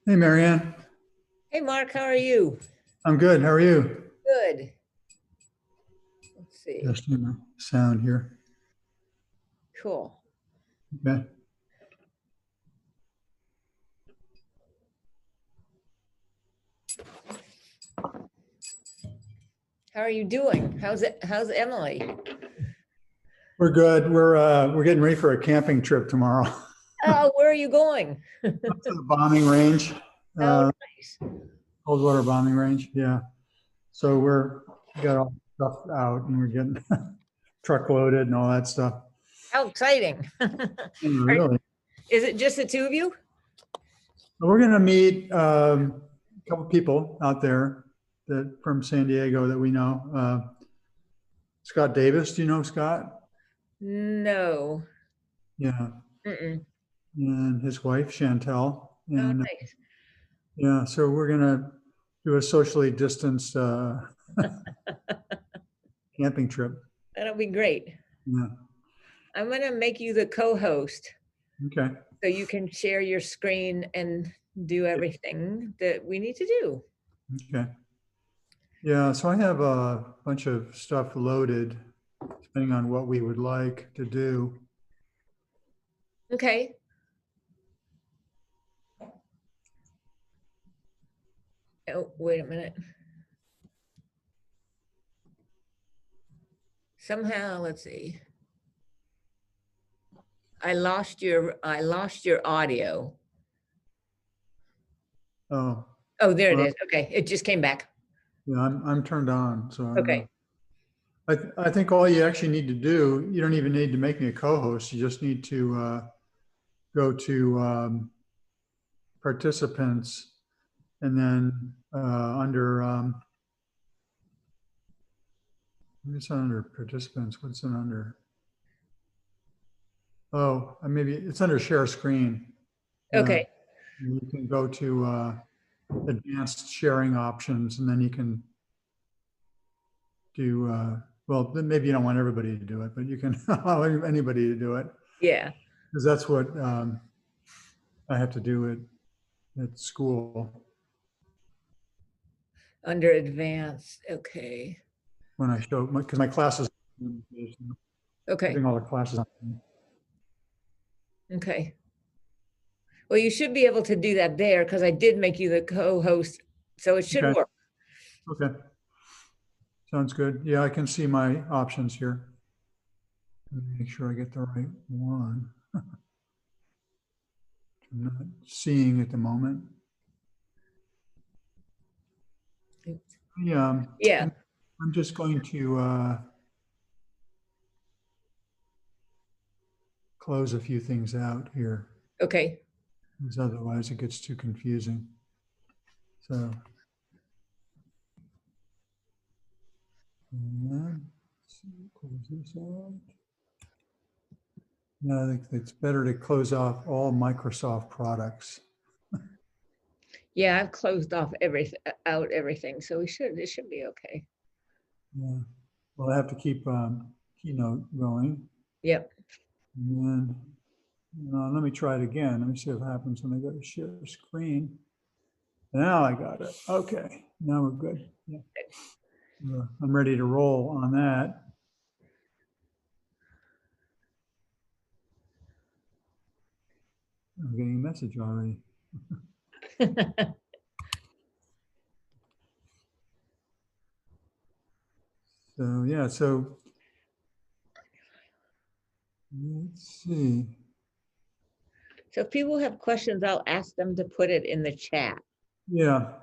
Hey, Marianne. Hey, Mark, how are you? I'm good. How are you? Good. Let's see. Just sound here. Cool. Okay. How are you doing? How's Emily? We're good. We're getting ready for a camping trip tomorrow. Oh, where are you going? Up to the bombing range. Oh, nice. Cold water bombing range. Yeah. So we got all the stuff out and we're getting truck loaded and all that stuff. How exciting. Really. Is it just the two of you? We're going to meet a couple people out there that from San Diego that we know. Scott Davis. Do you know Scott? No. Yeah. Mm-mm. And his wife, Chantel. Oh, And nice. yeah, so we're going to do a socially distanced camping trip. That'll be great. Yeah. I'm going to make you the co-host Okay. so you can share your screen and do everything that we need to do. Okay. Yeah, so I have a bunch of stuff loaded, depending on what we would like to do. Okay. Oh, wait a minute. Somehow, let's see. I lost your audio. Oh. Oh, there it Well, is. Okay, it just came back. yeah, I'm turned on. So I don't Okay. know. I think all you actually need to do, you don't even need to make me a co-host. You just need to go to participants and then under, it's under participants. What's it under? Oh, maybe it's under share screen. Okay. You can go to advanced sharing options, and then you can do, well, then maybe you don't want everybody to do it, but you can allow anybody to do it. Yeah. Because that's what I have to do at school Under advanced. Okay. when I show, because my classes, Okay. putting all the classes on. Okay. Well, you should be able to do that there because I did make you the co-host, so it should Okay. work. Okay. Sounds good. Yeah, I can see my options here. Let me make sure I get the right one. I'm not seeing at the moment. Yeah. Yeah. I'm just going to close a few things out here, Okay. because otherwise it gets too confusing. So, close this out. No, I think it's better to close off all Microsoft products. Yeah, I've closed off everything, so it should be okay. Yeah. Well, I have to keep Keynote going. Yep. And then let me try it again. Let me see what happens when I go to share screen. Now I got it. Okay. Now we're good. Yeah. I'm ready to roll on that. I'm getting a message already. So yeah, so let's see. So if people have questions, I'll ask them to put it in the chat. Yeah.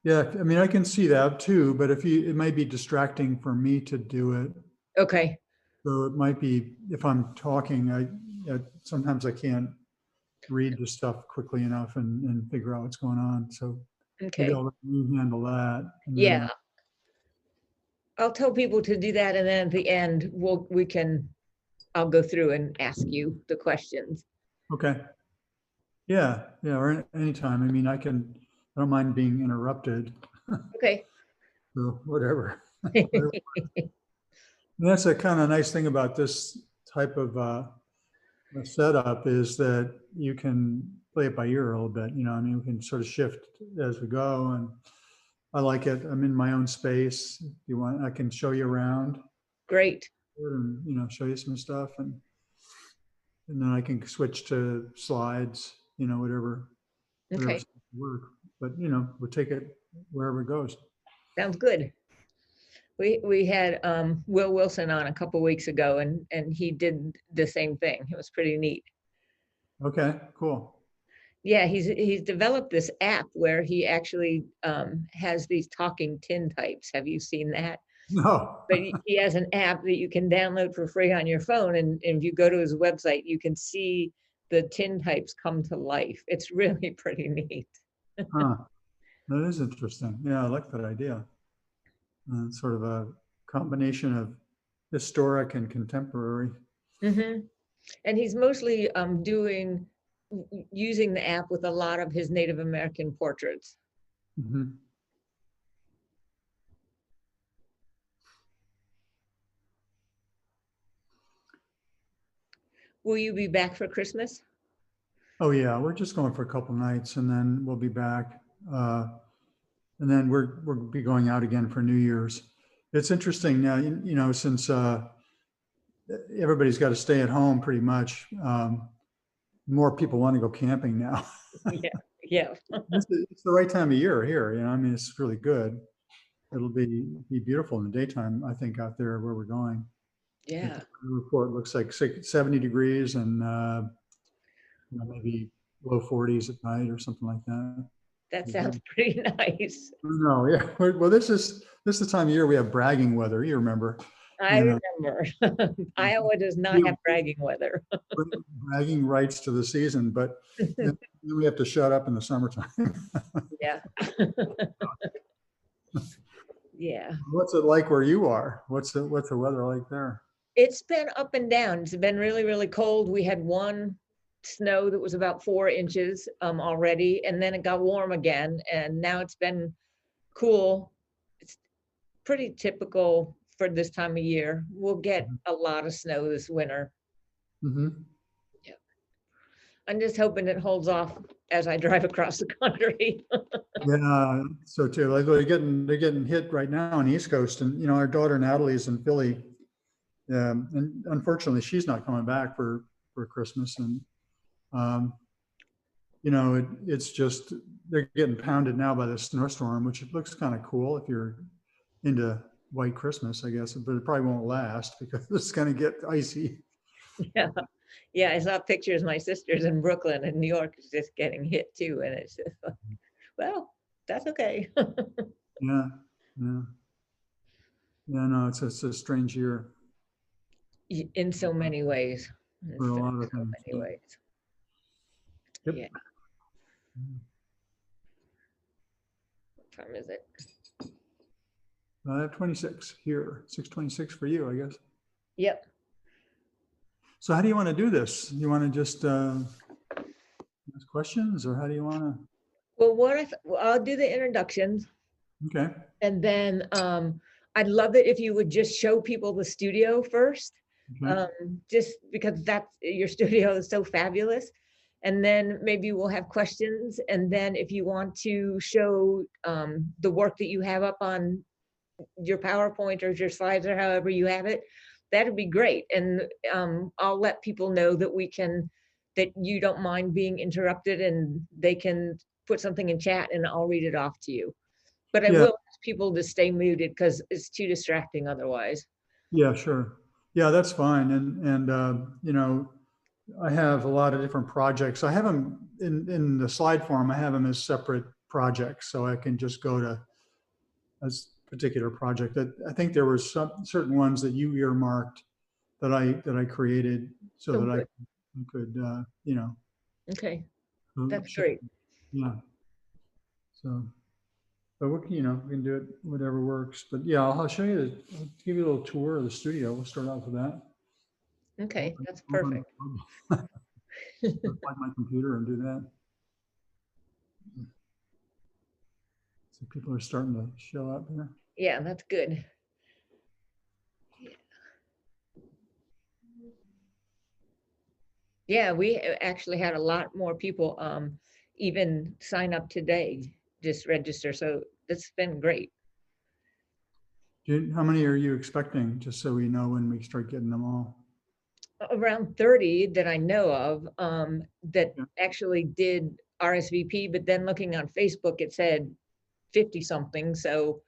Yeah, I mean, I can see that too, but it might be distracting for me to do it. Okay. So it might be, if I'm talking, sometimes I can't read the stuff quickly enough and figure out what's going on. So maybe Okay. I'll let you handle that. And Yeah. then, I'll tell people to do that, and then at the end, I'll go through and ask you the questions. okay. Yeah, or anytime. I mean, I don't mind being interrupted. Okay. So whatever. Whatever. And that's a kind of nice thing about this type of setup is that you can play it by ear a little bit. I mean, we can sort of shift as we go, and I like it. I'm in my own space. If you want, I can show you around Great. and show you some stuff, and then I can switch to slides. Whatever Okay. work. But we'll take it wherever it goes. Sounds good. We had Will Wilson on a couple weeks ago, and he did the same thing. It was pretty neat. Okay, cool. Yeah, he's developed this app where he actually has these talking tin types. Have you seen that? No. But he has an app that you can download for free on your phone, and if you go to his website, you can see the tin types come to life. It's really pretty neat. Huh. That is interesting. Yeah, I like that idea. Sort of a combination of historic and contemporary. Mm-hmm. And he's mostly using the app with a lot of his Native American portraits. Mhm. Will you be back for Christmas? Oh yeah, we're just going for a couple nights, and then we'll be back. And then we'll be going out again for New Year's. It's interesting now, since everybody's got to stay at home pretty much. More people want to go camping now. Yeah, yeah, It's the right time of year here. I mean, it's really good. It'll be beautiful in the daytime, I think, out there where we're going. yeah. The report looks like 70 degrees and maybe low 40s at night or something like that. That sounds pretty nice. No, yeah. Well, this is the time of year we have bragging weather. You remember, I you know, remember. Iowa does not have bragging weather. bragging rights to the season, but then we have to shut up in the summertime. Yeah. Yeah. What's it like where you are? What's the weather like there? It's been up and down. It's been really, really cold. We had one snow that was about 4 inches already, and then it got warm again, and now it's been cool. It's pretty typical for this time of year. We'll get a lot of snow this winter. Mm-hmm. Yeah. I'm just hoping it holds off as I drive across the country. Yeah, so too. Like they're getting hit right now on the East Coast, and our daughter Natalie's in Philly, and unfortunately she's not coming back for Christmas, and um, it's just they're getting pounded now by the snowstorm, which it looks kind of cool if you're into White Christmas, I guess, but it probably won't last because it's going to get icy. Yeah. Yeah, I saw pictures. My sister's in Brooklyn, and New York is just getting hit too. And it's just like, well, that's okay. Yeah, yeah, yeah. No, it's a strange year In so many ways. In for a so lot of things. many ways. Yep. Yeah. What time is it? I have 26 here, 6:26 for you, I guess. Yep. So how do you want to do this? You want to just ask questions, or how do you want to? Well, I'll do the introductions, Okay. and then I'd love it if you would just show people the studio first, Okay. just because that's your studio is so fabulous. And then maybe we'll have questions. And then if you want to show the work that you have up on your PowerPoint or your slides or however you have it, that'd be great. And I'll let people know that that you don't mind being interrupted and they can put something in chat and I'll read it off to you. But I Yeah, will ask people to stay muted because it's too distracting otherwise. yeah, sure. Yeah, that's fine. You know, I have a lot of different projects. I have them in the slide form. I have them as separate projects, so I can just go to a particular project. That I think there were some certain ones that you earmarked that I created so Oh, that I good. could you know, Okay, that's show, great. yeah. So, but we, you know, we can do it whatever works. But yeah, I'll show you. I'll give you a little tour of the studio. We'll start off with that. Okay, that's I'll perfect. plug my computer and do that. So people are starting to show up here. Yeah, that's good. Yeah, we actually had a lot more people even sign up today, just register. So that's been great. How many are you expecting? Just so we know when we start getting them all. Around 30 that I know of that Yeah. actually did RSVP, but then looking on Facebook, it said 50 something. So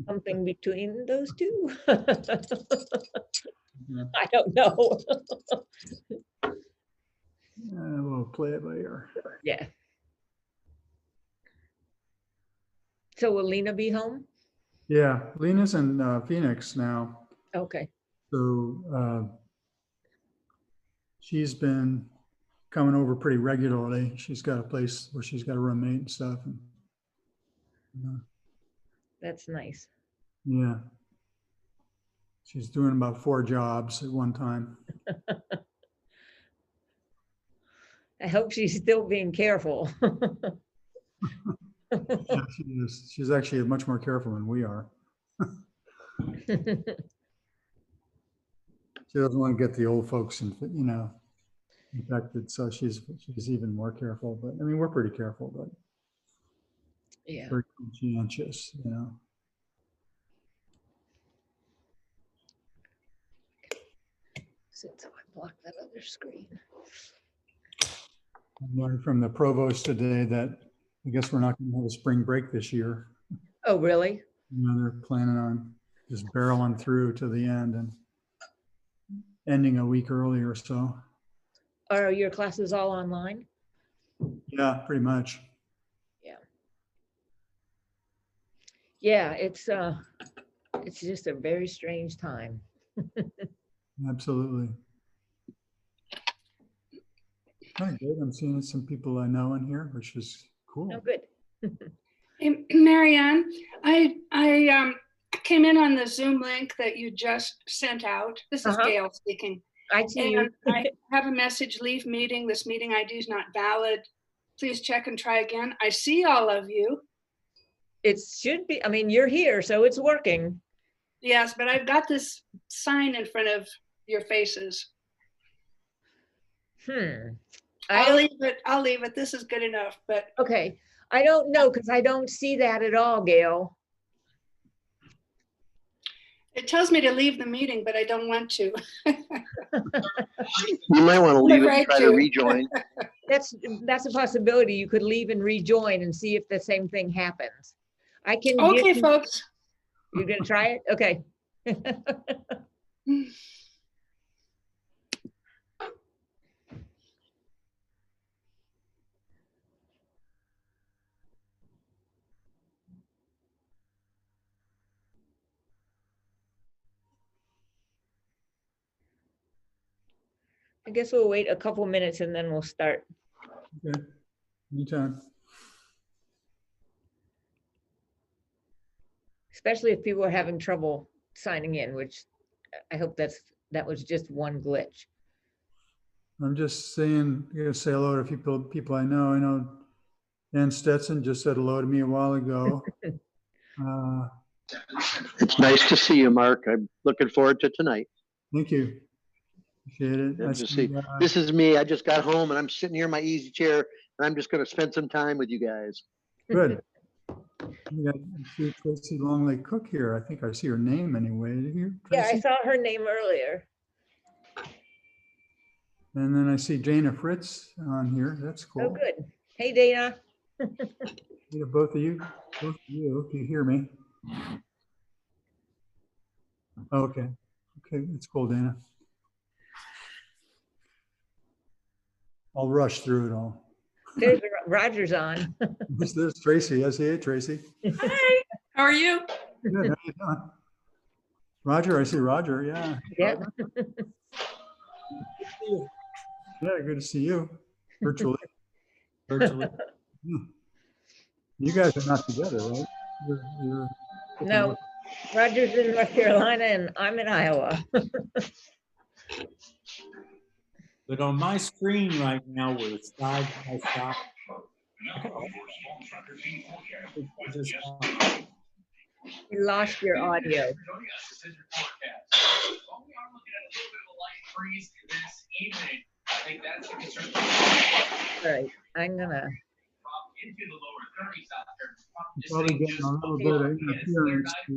something between those two. Yeah. I don't know. We'll play it by ear. Yeah. So will Lena be home? Yeah, Lena's in Phoenix now. Okay. So she's been coming over pretty regularly. She's got a place where she's got a roommate and stuff. And, That's nice. yeah, she's doing about 4 jobs at one time. I hope she's still being careful. Yeah, she is. She's actually much more careful than we are. She doesn't want to get the old folks and, you know, infected, so she's even more careful. But I mean, we're pretty careful, but Yeah. very conscientious, you know. Since I blocked that other screen. I learned from the provost today that I guess we're not going to have a spring break this year. Oh, really? You know, they're planning on just barreling through to the end and ending a week early or so. Are your classes all online? Yeah, pretty much. Yeah. Yeah, it's just a very strange time. Absolutely. Kind of good. I'm seeing some people I know in here, which is cool. Oh, good. Hey, Marianne, I came in on the Zoom link that you just sent out. This is Gail speaking. I see you. And I have a message, leave meeting. This meeting ID is not valid. Please check and try again. I see all of you. It should be, I mean, you're here, so it's working. Yes, but I've got this sign in front of your faces. I'll leave it. This is good enough, but. Okay. I don't know because I don't see that at all, Gail. It tells me to leave the meeting, but I don't want to. You might want to leave it and try to rejoin. That's a possibility. You could leave and rejoin and see if the same thing happens. I can. Okay, folks. You're gonna try it? Okay. I guess we'll wait a couple minutes and then we'll start. Okay, anytime. Especially if people are having trouble signing in, which I hope that was just one glitch. I'm just saying, you know, say hello to people I know. Ann Stetson just said hello to me a while ago. It's nice to see you, Mark. I'm looking forward to tonight. Thank you. Appreciate it. Good I to see, see. This is me. I just got home and I'm sitting here in my easy chair and I'm just going to spend some time with you guys. good. Yeah, I see Tracy Longley Cook here. I think I see her name anyway. Did you, Yeah, I Tracy? saw her name earlier. And then I see Dana Fritz on here. That's cool. Oh, good. Hey, Dana. Yeah, both of you, if you hear me. Okay. Okay, it's cool, Dana. I'll rush through it all. There's Roger's on. There's Tracy. I see it, Tracy. Hi, how are you? Good. How you doing? Roger, I see Roger. Yeah. Yeah. Yeah, good to see you virtually. Virtually. Yeah. You guys are not together, right? You're No, Roger's in North Carolina and I'm in Iowa. But on my screen right now, we're side by side. You lost your audio. All right, I'm gonna. probably getting a little bit of interference. I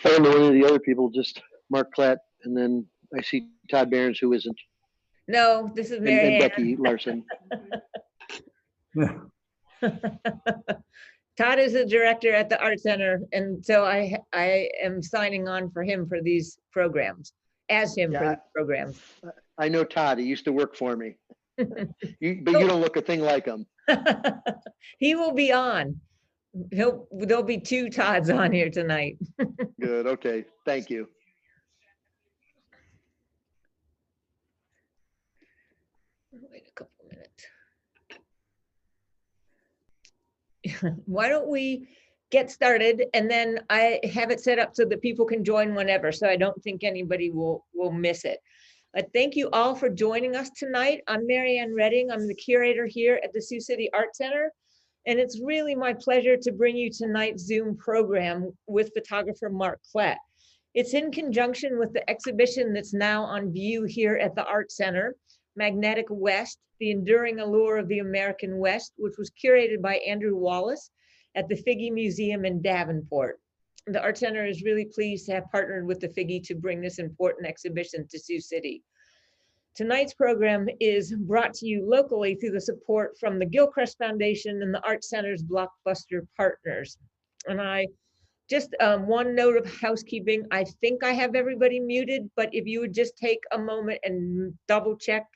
don't know any of the other people, just Mark Klett, and then I see Todd Behrens, who isn't, No, this is and Mary Ann. Becky Larson. Yeah. Todd is the director at the Art Center, and so I am signing on for him for these programs, as him for Yeah. these programs. I know Todd, he used to work for me. But you don't look a thing like him. He will be on. There'll be two Todds on here tonight. Good, okay, thank you. Wait a couple minutes. Why don't we get started, and then I have it set up so that people can join whenever, so I don't think anybody will miss it. Thank you all for joining us tonight. I'm Mary Ann Redding. I'm the curator here at the Sioux City Art Center, and it's really my pleasure to bring you tonight's Zoom program with photographer Mark Klett. It's in conjunction with the exhibition that's now on view here at the Art Center, Magnetic West, The Enduring Allure of the American West, which was curated by Andrew Wallace at the Figge Museum in Davenport. The Art Center is really pleased to have partnered with the Figge to bring this important exhibition to Sioux City. Tonight's program is brought to you locally through the support from the Guggenheim Foundation and the Art Center's Blockbuster partners. And I just one note of housekeeping. I think I have everybody muted, but if you would just take a moment and double check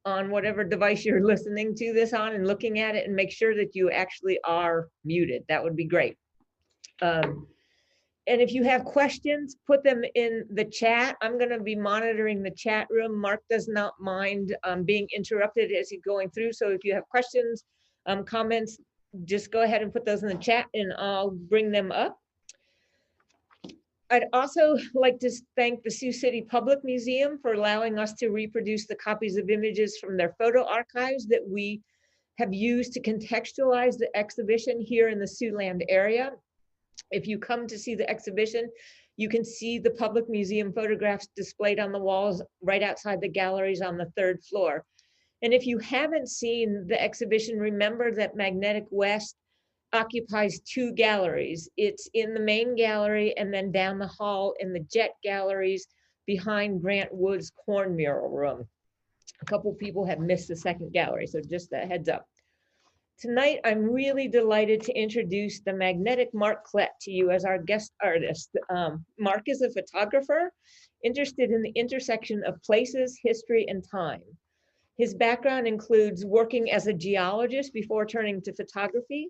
on whatever device you're listening to this on and looking at it and make sure that you actually are muted, that would be great. And if you have questions, put them in the chat. I'm going to be monitoring the chat room. Mark does not mind being interrupted as he's going through. So if you have questions, comments, just go ahead and put those in the chat and I'll bring them up. I'd also like to thank the Sioux City Public Museum for allowing us to reproduce the copies of images from their photo archives that we have used to contextualize the exhibition here in the Siouxland area. If you come to see the exhibition, you can see the public museum photographs displayed on the walls right outside the galleries on the 3rd floor. And if you haven't seen the exhibition, remember that Magnetic West occupies 2 galleries. It's in the main gallery and then down the hall in the jet galleries behind Grant Wood's corn mural room. A couple people have missed the 2nd gallery, so just a heads up. Tonight, I'm really delighted to introduce the magnetic Mark Klett to you as our guest artist. Mark is a photographer interested in the intersection of places, history, and time. His background includes working as a geologist before turning to photography.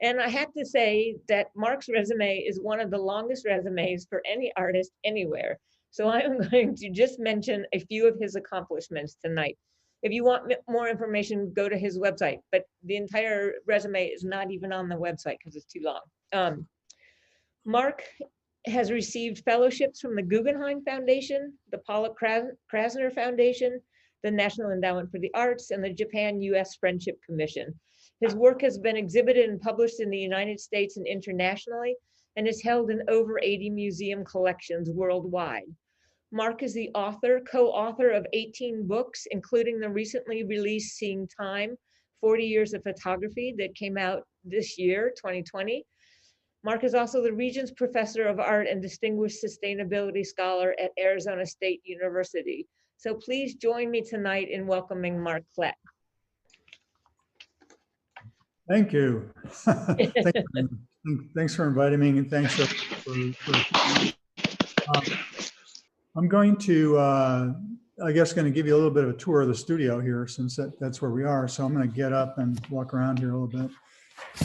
And I have to say that Mark's resume is one of the longest resumes for any artist anywhere. So I'm going to just mention a few of his accomplishments tonight. If you want more information, go to his website, but the entire resume is not even on the website because it's too long. Mark has received fellowships from the Guggenheim Foundation, the Pollock-Krasner Foundation, the National Endowment for the Arts, and the Japan-US Friendship Commission. His work has been exhibited and published in the United States and internationally, and is held in over 80 museum collections worldwide. Mark is the co-author of 18 books, including the recently released Seeing Time, 40 Years of Photography that came out this year, 2020. Mark is also the Regents Professor of Art and Distinguished Sustainability Scholar at Arizona State University. So please join me tonight in welcoming Mark Klett. Thank you. Thanks for inviting me, and thanks I'm going to, I guess, going to give you a little bit of a tour of the studio here, since that's where we are. So I'm going to get up and walk around here a little bit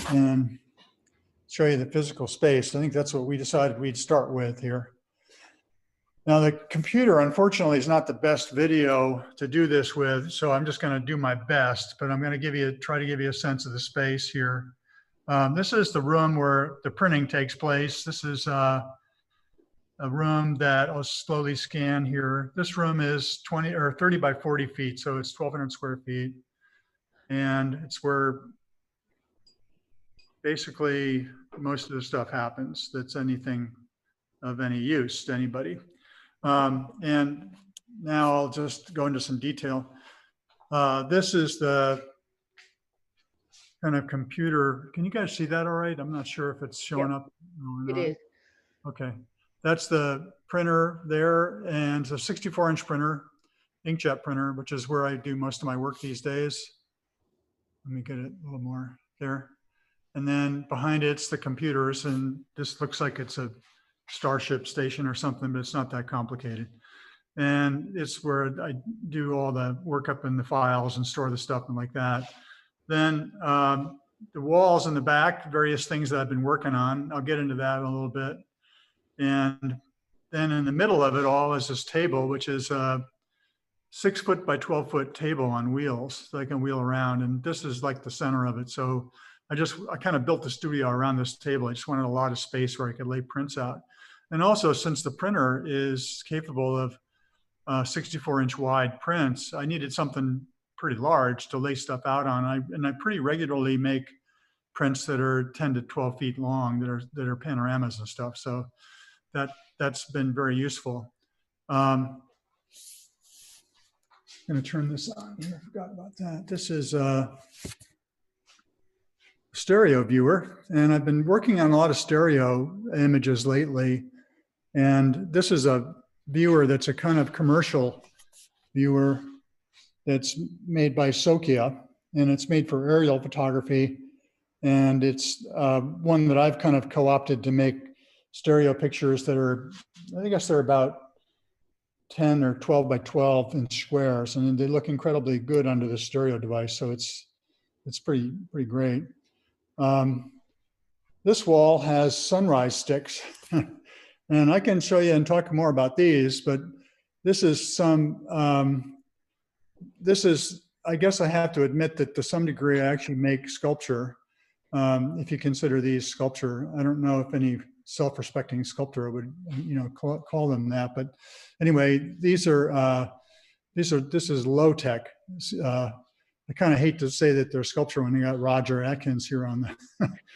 and show you the physical space. I think that's what we decided we'd start with here. Now, the computer, unfortunately, is not the best video to do this with, so I'm just going to do my best, but I'm going to try to give you a sense of the space here. This is the room where the printing takes place. This is a room that I'll slowly scan here. This room is 30 by 40 feet, so it's 1,200 square feet. And it's where basically most of the stuff happens that's anything of any use to anybody. And now I'll just go into some detail. This is the kind of computer. Can you guys see that all right? I'm not sure if it's showing up. Or not. It is. Okay. That's the printer there, and it's a 64-inch printer, inkjet printer, which is where I do most of my work these days. Let me get it a little more there. And then behind it's the computers, and this looks like it's a Starship station or something, but it's not that complicated. And it's where I do all the work up in the files and store the stuff and like that. Then the walls in the back, various things that I've been working on. I'll get into that in a little bit. And then in the middle of it all is this table, which is a 6 foot by 12 foot table on wheels that I can wheel around. And this is like the center of it. So I kind of built the studio around this table. I just wanted a lot of space where I could lay prints out. And also, since the printer is capable of 64-inch wide prints, I needed something pretty large to lay stuff out on. And I pretty regularly make prints that are 10 to 12 feet long that are panoramas and stuff. So that's been very useful. I'm going to turn this on here. I forgot about that. This is a stereo viewer, and I've been working on a lot of stereo images lately. And this is a viewer that's a kind of commercial viewer that's made by Sokia, and it's made for aerial photography. And it's one that I've kind of co-opted to make stereo pictures that are, I guess they're about 10 or 12 by 12 inch squares, and they look incredibly good under the stereo device. So it's pretty great. This wall has sunrise sticks. And I can show you and talk more about these, but this is I guess I have to admit that to some degree, I actually make sculpture. If you consider these sculpture, I don't know if any self-respecting sculptor would, call them that, but anyway, this is low tech. I kind of hate to say that they're sculpture when they got Roger Atkins here on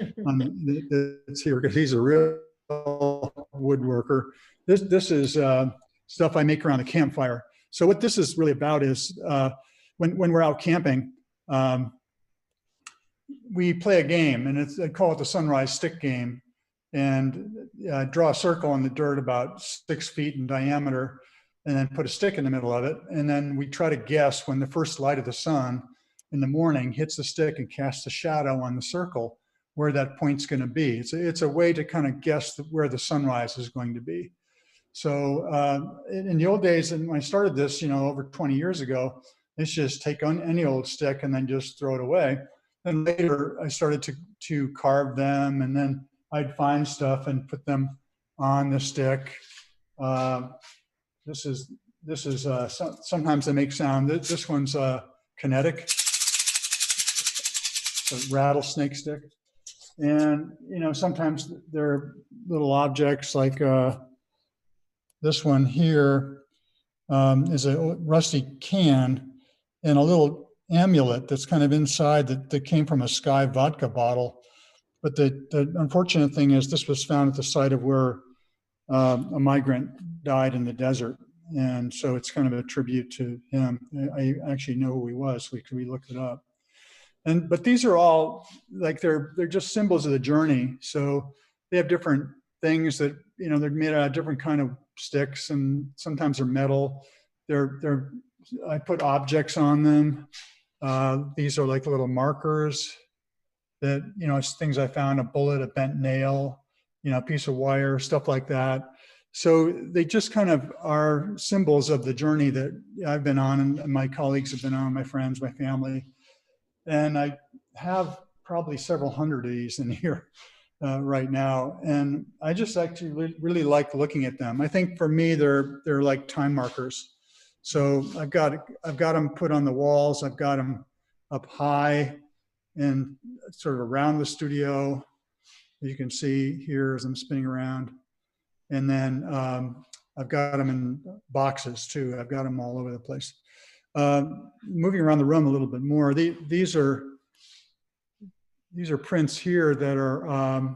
it's here, because he's a real woodworker. This is stuff I make around a campfire. So what this is really about is when we're out camping, we play a game, and I call it the sunrise stick game. And draw a circle in the dirt about 6 feet in diameter, and then put a stick in the middle of it. And then we try to guess when the first light of the sun in the morning hits the stick and casts a shadow on the circle, where that point's going to be. It's a way to kind of guess where the sunrise is going to be. So in the old days, and when I started this, over 20 years ago, it's just take on any old stick and then just throw it away. And later I started to carve them, and then I'd find stuff and put them on the stick. This is sometimes they make sound. This one's kinetic, a rattlesnake stick. And, you know, sometimes there are little objects like this one here is a rusty can and a little amulet that's kind of inside that came from a Sky vodka bottle. But the unfortunate thing is this was found at the site of where a migrant died in the desert. And so it's kind of a tribute to him. I actually know who he was. We looked it up. But these are all like they're just symbols of the journey. So they have different things that, you know, they're made out of different kind of sticks, and sometimes they're metal. I put objects on them. These are like little markers that, you know, it's things I found, a bullet, a bent nail, you know, a piece of wire, stuff like that. So they just kind of are symbols of the journey that I've been on and my colleagues have been on, my friends, my family. And I have probably several hundred of these in here right now. And I just actually really like looking at them. I think for me, they're like time markers. So I've got them put on the walls. I've got them up high and sort of around the studio. You can see here as I'm spinning around. And then I've got them in boxes too. I've got them all over the place. Moving around the room a little bit more, these are prints here that are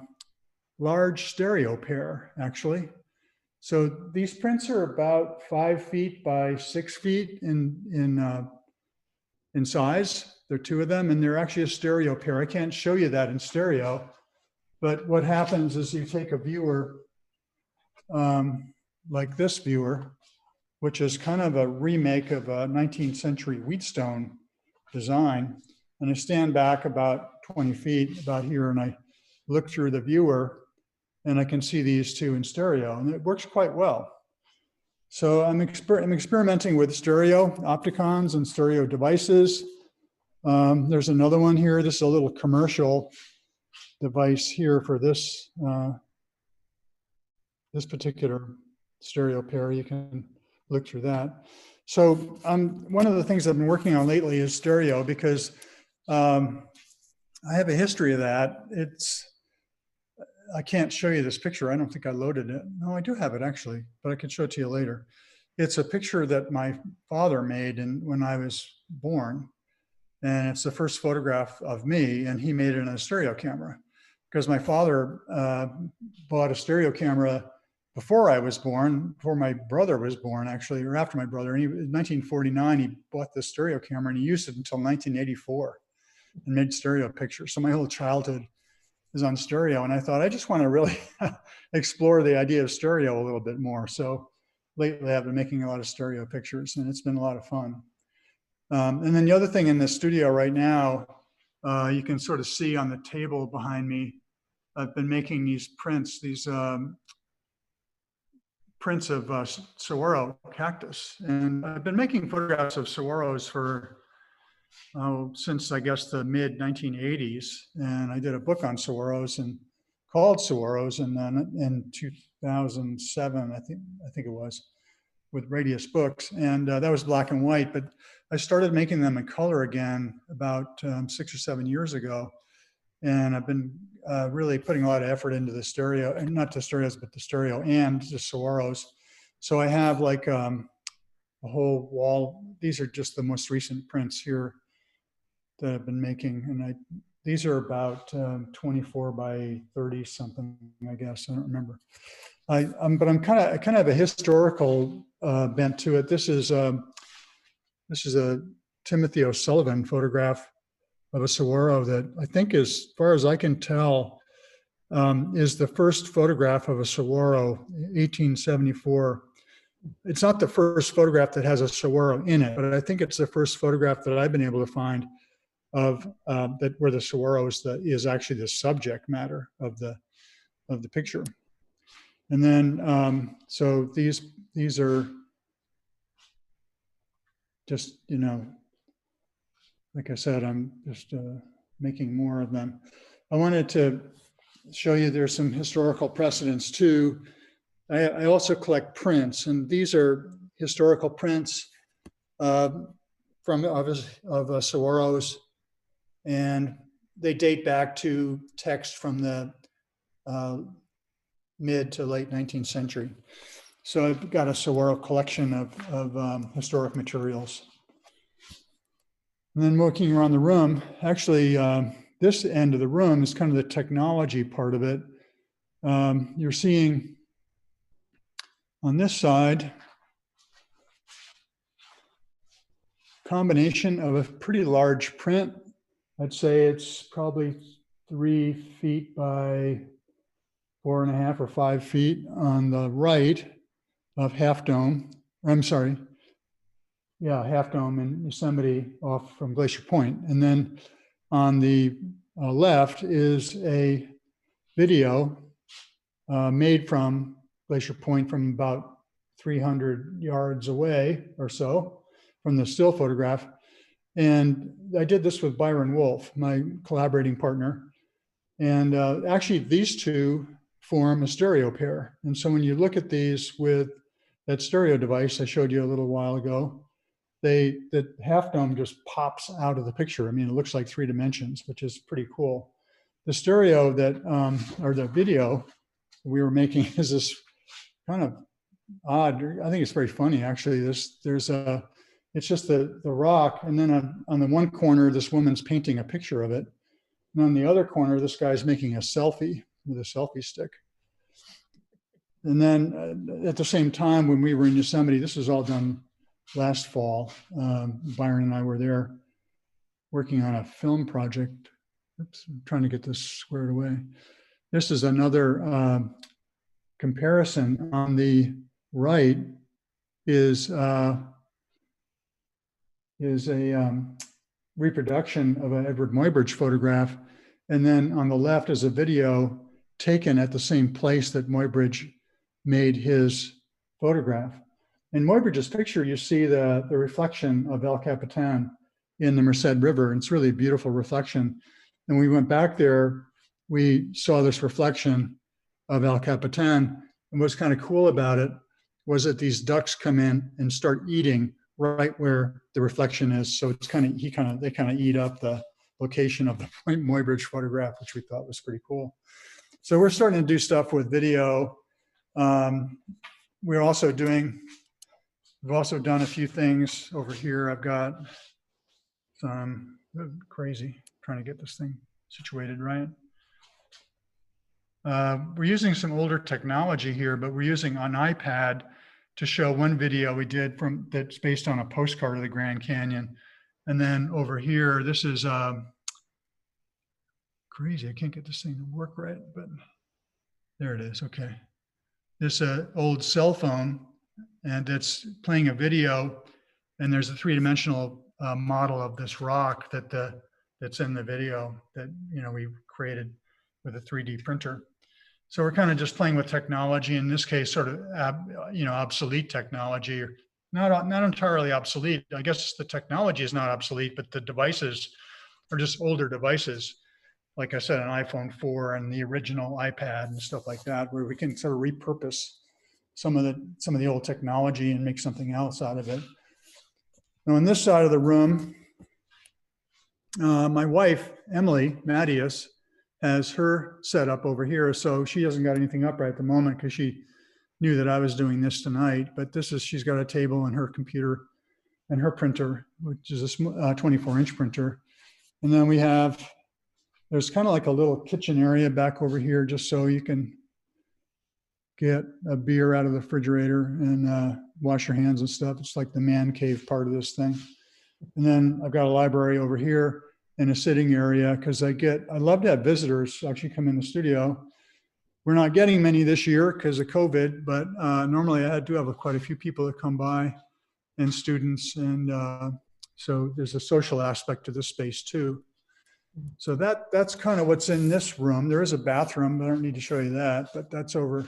large stereo pair, actually. So these prints are about 5 feet by 6 feet in size. There are two of them, and they're actually a stereo pair. I can't show you that in stereo, but what happens is you take a viewer like this viewer, which is kind of a remake of a 19th century Wheatstone design. And I stand back about 20 feet, about here, and I look through the viewer, and I can see these two in stereo, and it works quite well. So I'm experimenting with stereo opticons and stereo devices. There's another one here. This is a little commercial device here for this, this particular stereo pair. You can look through that. So one of the things I've been working on lately is stereo, because I have a history of that. I can't show you this picture. I don't think I loaded it. No, I do have it actually, but I can show it to you later. It's a picture that my father made when I was born. And it's the first photograph of me, and he made it in a stereo camera, because my father bought a stereo camera before I was born, before my brother was born, actually, or after my brother. In 1949, he bought this stereo camera, and he used it until 1984 and made stereo pictures. So my whole childhood is on stereo. And I thought, I just want to really explore the idea of stereo a little bit more. So lately I've been making a lot of stereo pictures, and it's been a lot of fun. And then the other thing in the studio right now, you can sort of see on the table behind me, I've been making these prints, prints of saguaro cactus. And I've been making photographs of saguaros for, since I guess the mid 1980s. And I did a book on saguaros and called Saguaros, and then in 2007, I think it was, with Radius Books. And that was black and white, but I started making them in color again about 6 or 7 years ago. And I've been really putting a lot of effort into the stereo, and not the stereos, but the stereo and the saguaros. So I have like a whole wall. These are just the most recent prints here that I've been making. And these are about 24 by 30 something, I guess. I don't remember. But I kind of have a historical bent to it. This is a Timothy O'Sullivan photograph of a saguaro that I think, as far as I can tell, is the first photograph of a saguaro, 1874. It's not the first photograph that has a saguaro in it, but I think it's the first photograph that I've been able to find of that where the saguaro is actually the subject matter of the picture. And then so these are just, you know, like I said, I'm just making more of them. I wanted to show you there's some historical precedents too. I also collect prints, and these are historical prints of saguaros. And they date back to text from the mid to late 19th century. So I've got a saguaro collection of historic materials. And then looking around the room, actually, this end of the room is kind of the technology part of it. You're seeing on this side, combination of a pretty large print. I'd say it's probably 3 feet by 4.5 or 5 feet on the right of Half Dome. I'm sorry. Yeah, Half Dome in Yosemite off from Glacier Point. And then on the left is a video made from Glacier Point from about 300 yards away or so from the still photograph. And I did this with Byron Wolf, my collaborating partner. And actually these two form a stereo pair. And so when you look at these with that stereo device I showed you a little while ago, the Half Dome just pops out of the picture. I mean, it looks like 3 dimensions, which is pretty cool. The stereo that, or the video we were making is this kind of odd. I think it's very funny, actually. It's just the rock. And then on the one corner, this woman's painting a picture of it. And on the other corner, this guy's making a selfie with a selfie stick. And then at the same time, when we were in Yosemite, this was all done last fall. Byron and I were there working on a film project. Oops, I'm trying to get this squared away. This is another comparison. On the right is a reproduction of an Edward Muybridge photograph. And then on the left is a video taken at the same place that Muybridge made his photograph. In Muybridge's picture, you see the reflection of El Capitan in the Merced River. And it's really a beautiful reflection. And we went back there, we saw this reflection of El Capitan. And what's kind of cool about it was that these ducks come in and start eating right where the reflection is. So it's they kind of eat up the location of the Muybridge photograph, which we thought was pretty cool. So we're starting to do stuff with video. We've also done a few things over here. I've got some crazy trying to get this thing situated right. We're using some older technology here, but we're using an iPad to show one video we did that's based on a postcard of the Grand Canyon. And then over here, this is crazy. I can't get this thing to work right, but there it is. Okay. This old cell phone, and it's playing a video, and there's a 3-dimensional model of this rock that's in the video that we created with a 3D printer. So we're kind of just playing with technology, in this case, sort of obsolete technology, or not entirely obsolete. I guess the technology is not obsolete, but the devices are just older devices. Like I said, an iPhone 4 and the original iPad and stuff like that, where we can sort of repurpose some of the old technology and make something else out of it. Now, on this side of the room, my wife, Emily Mattias, has her setup over here. So she hasn't got anything up right at the moment because she knew that I was doing this tonight. But she's got a table and her computer and her printer, which is a 24-inch printer. And then there's kind of like a little kitchen area back over here, just so you can get a beer out of the refrigerator and wash your hands and stuff. It's like the man cave part of this thing. And then I've got a library over here and a sitting area, because I love to have visitors actually come in the studio. We're not getting many this year because of COVID, but normally I do have quite a few people that come by, and students. And so there's a social aspect to this space too. So that's kind of what's in this room. There is a bathroom, but I don't need to show you that, but that's over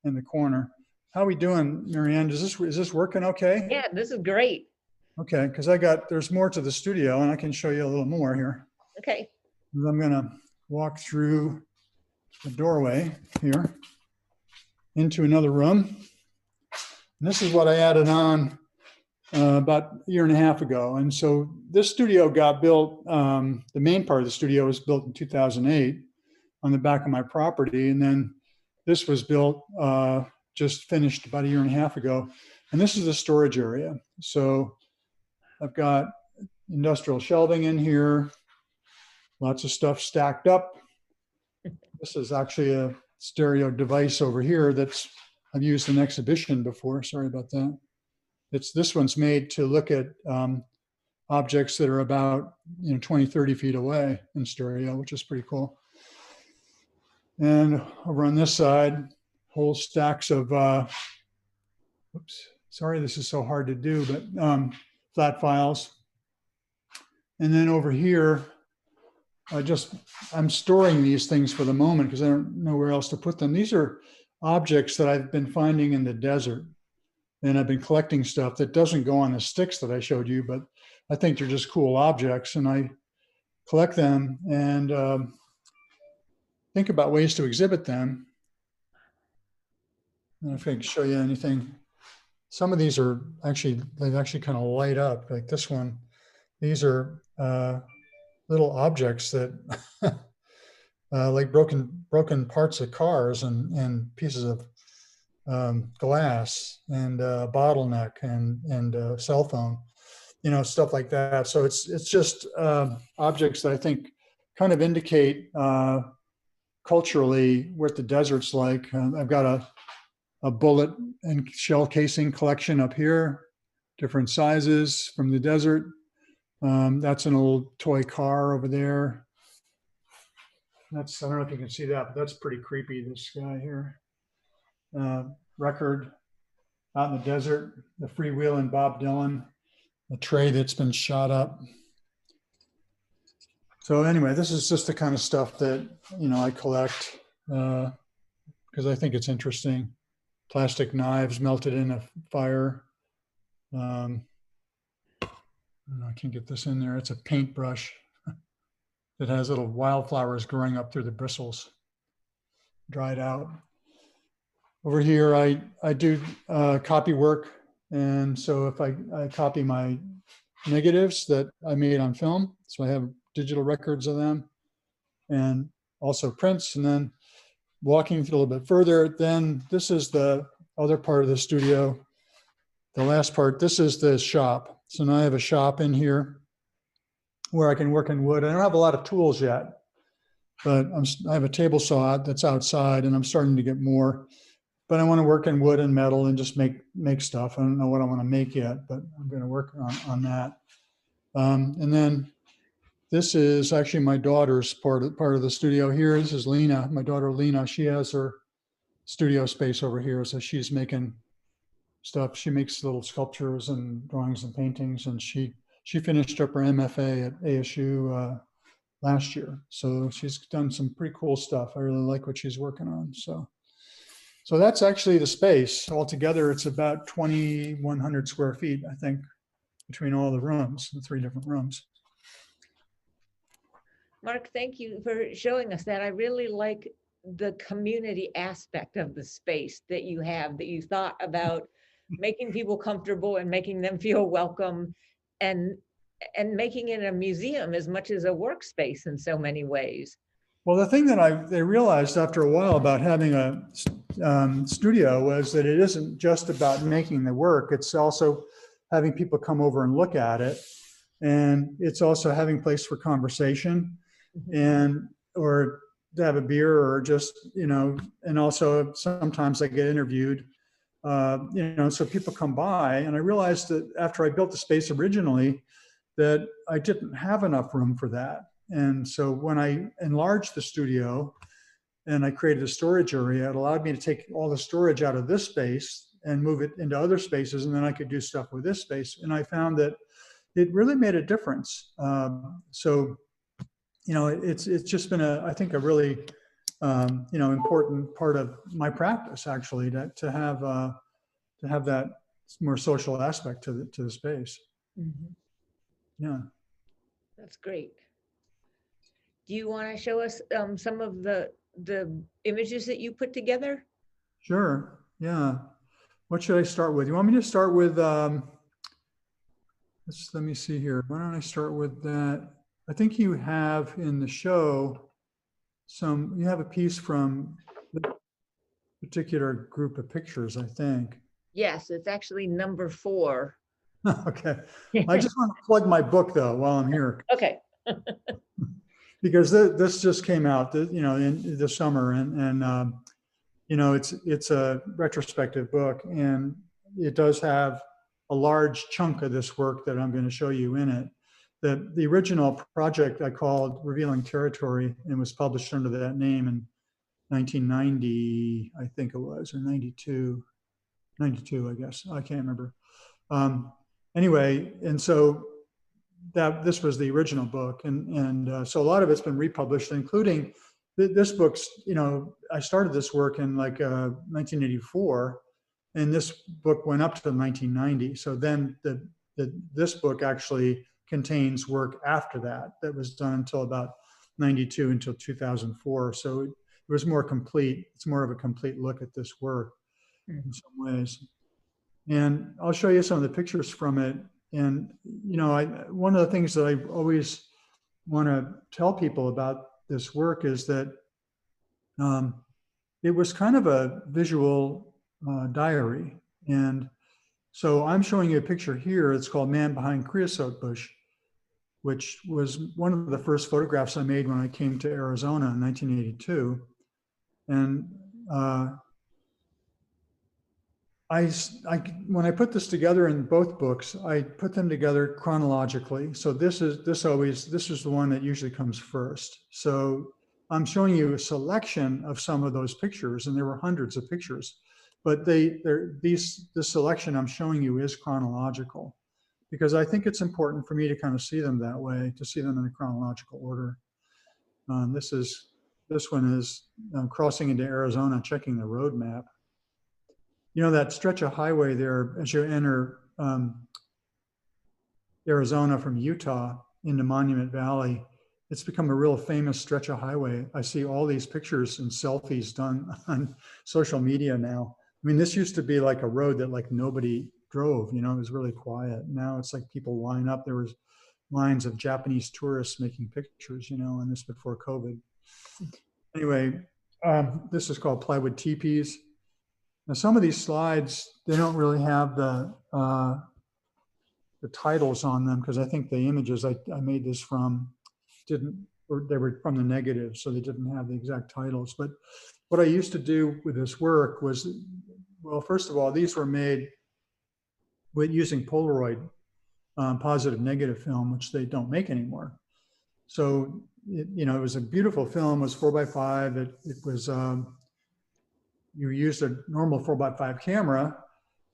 in the corner. How are we doing, Marianne? Is this working okay? Yeah, this is great. Okay, because there's more to the studio, and I can show you a little more here. Okay. I'm gonna walk through the doorway here into another room. And this is what I added on about a year and a half ago. And so this studio got built, the main part of the studio was built in 2008 on the back of my property. And then this was built, just finished about a year and a half ago. And this is the storage area. So I've got industrial shelving in here, lots of stuff stacked up. This is actually a stereo device over here that's I've used in exhibition before. Sorry about that. This one's made to look at objects that are about 20, 30 feet away in stereo, which is pretty cool. And over on this side, whole stacks of, oops, sorry, this is so hard to do, but flat files. And then over here, I'm storing these things for the moment because I don't know where else to put them. These are objects that I've been finding in the desert. And I've been collecting stuff that doesn't go on the sticks that I showed you, but I think they're just cool objects. And I collect them and think about ways to exhibit them. And if I can show you anything, some of these are they actually kind of light up, like this one. These are little objects that like broken parts of cars and pieces of glass and bottleneck and cell phone, stuff like that. So it's just objects that I think kind of indicate culturally what the desert's like. I've got a bullet and shell casing collection up here, different sizes from the desert. That's an old toy car over there. I don't know if you can see that, but that's pretty creepy, this guy here. Record out in the desert, the freewheeling Bob Dylan, a tray that's been shot up. So anyway, this is just the kind of stuff that, I collect because I think it's interesting. Plastic knives melted in a fire. I can't get this in there. It's a paintbrush that has little wildflowers growing up through the bristles, dried out. Over here, I do copy work. And so if I copy my negatives that I made on film, so I have digital records of them and also prints. And then walking a little bit further, then this is the other part of the studio. The last part, this is the shop. So now I have a shop in here where I can work in wood. I don't have a lot of tools yet, but I have a table saw that's outside and I'm starting to get more. But I want to work in wood and metal and just make stuff. I don't know what I want to make yet, but I'm going to work on that. And then this is actually my daughter's part of the studio here. This is Lena, my daughter Lena. She has her studio space over here, so she's making stuff. She makes little sculptures and drawings and paintings, and she finished up her MFA at ASU last year. So she's done some pretty cool stuff. I really like what she's working on. So that's actually the space. Altogether, it's about 2,100 square feet, I think, between all the rooms, the 3 different rooms. Mark, thank you for showing us that. I really like the community aspect of the space that you have, that you thought about making people comfortable and making them feel welcome and making it a museum as much as a workspace in so many ways. Well, the thing that they realized after a while about having a studio was that it isn't just about making the work. It's also having people come over and look at it. And it's also having a place for conversation and, or to have a beer or just, and also sometimes I get interviewed, so people come by. And I realized that after I built the space originally, that I didn't have enough room for that. And so when I enlarged the studio and I created a storage area, it allowed me to take all the storage out of this space and move it into other spaces. And then I could do stuff with this space. And I found that it really made a difference. It's just been I think a really, important part of my practice actually to have that more social aspect to the space. Mm-hmm. Yeah. That's great. Do you want to show us some of the images that you put together? Sure. Yeah. What should I start with? You want me to start with let me see here. Why don't I start with that? I think you have in the show you have a piece from the particular group of pictures, I think. Yes, it's actually number 4. Okay. I just want to plug my book though while I'm here, Okay. because this just came out, in the summer, and it's a retrospective book, and it does have a large chunk of this work that I'm going to show you in it. The original project I called Revealing Territory, and was published under that name in 1990, I think it was, or 92, I guess. I can't remember. Anyway, and so this was the original book, and so a lot of it's been republished, including this book's. I started this work in like 1984, and this book went up to 1990. So then this book actually contains work after that was done until about 92, until 2004. So it was more complete. It's more of a complete look at this work in some ways. And I'll show you some of the pictures from it. And, one of the things that I always want to tell people about this work is that it was kind of a visual diary. And so I'm showing you a picture here. It's called Man Behind Creosote Bush, which was one of the first photographs I made when I came to Arizona in 1982. And when I put this together in both books, I put them together chronologically. So this is the one that usually comes first. So I'm showing you a selection of some of those pictures, and there were hundreds of pictures, but this selection I'm showing you is chronological, because I think it's important for me to kind of see them that way, to see them in a chronological order. This one is crossing into Arizona, checking the road map. That stretch of highway there as you enter Arizona from Utah into Monument Valley, it's become a real famous stretch of highway. I see all these pictures and selfies done on social media now. I mean, this used to be like a road that like nobody drove, it was really quiet. Now it's like people line up. There was lines of Japanese tourists making pictures, and this before COVID. Anyway, this is called Plywood Teepees. Now, some of these slides, they don't really have the titles on them, because I think the images I made this from they were from the negative, so they didn't have the exact titles. But what I used to do with this work was, well, first of all, these were made with using Polaroid positive negative film, which they don't make anymore. So, it was a beautiful film. It was 4x5. It was, you used a normal 4x5 camera.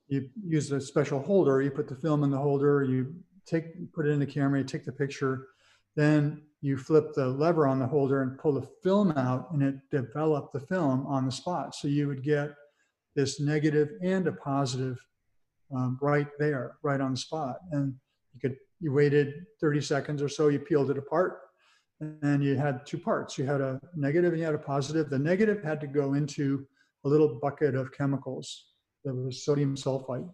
You use a special holder. You put the film in the holder. You put it in the camera. You take the picture. Then you flip the lever on the holder and pull the film out, and it developed the film on the spot. So you would get this negative and a positive right there, right on the spot. And you waited 30 seconds or so. You peeled it apart, and you had two parts. You had a negative and you had a positive. The negative had to go into a little bucket of chemicals. There was sodium sulfite.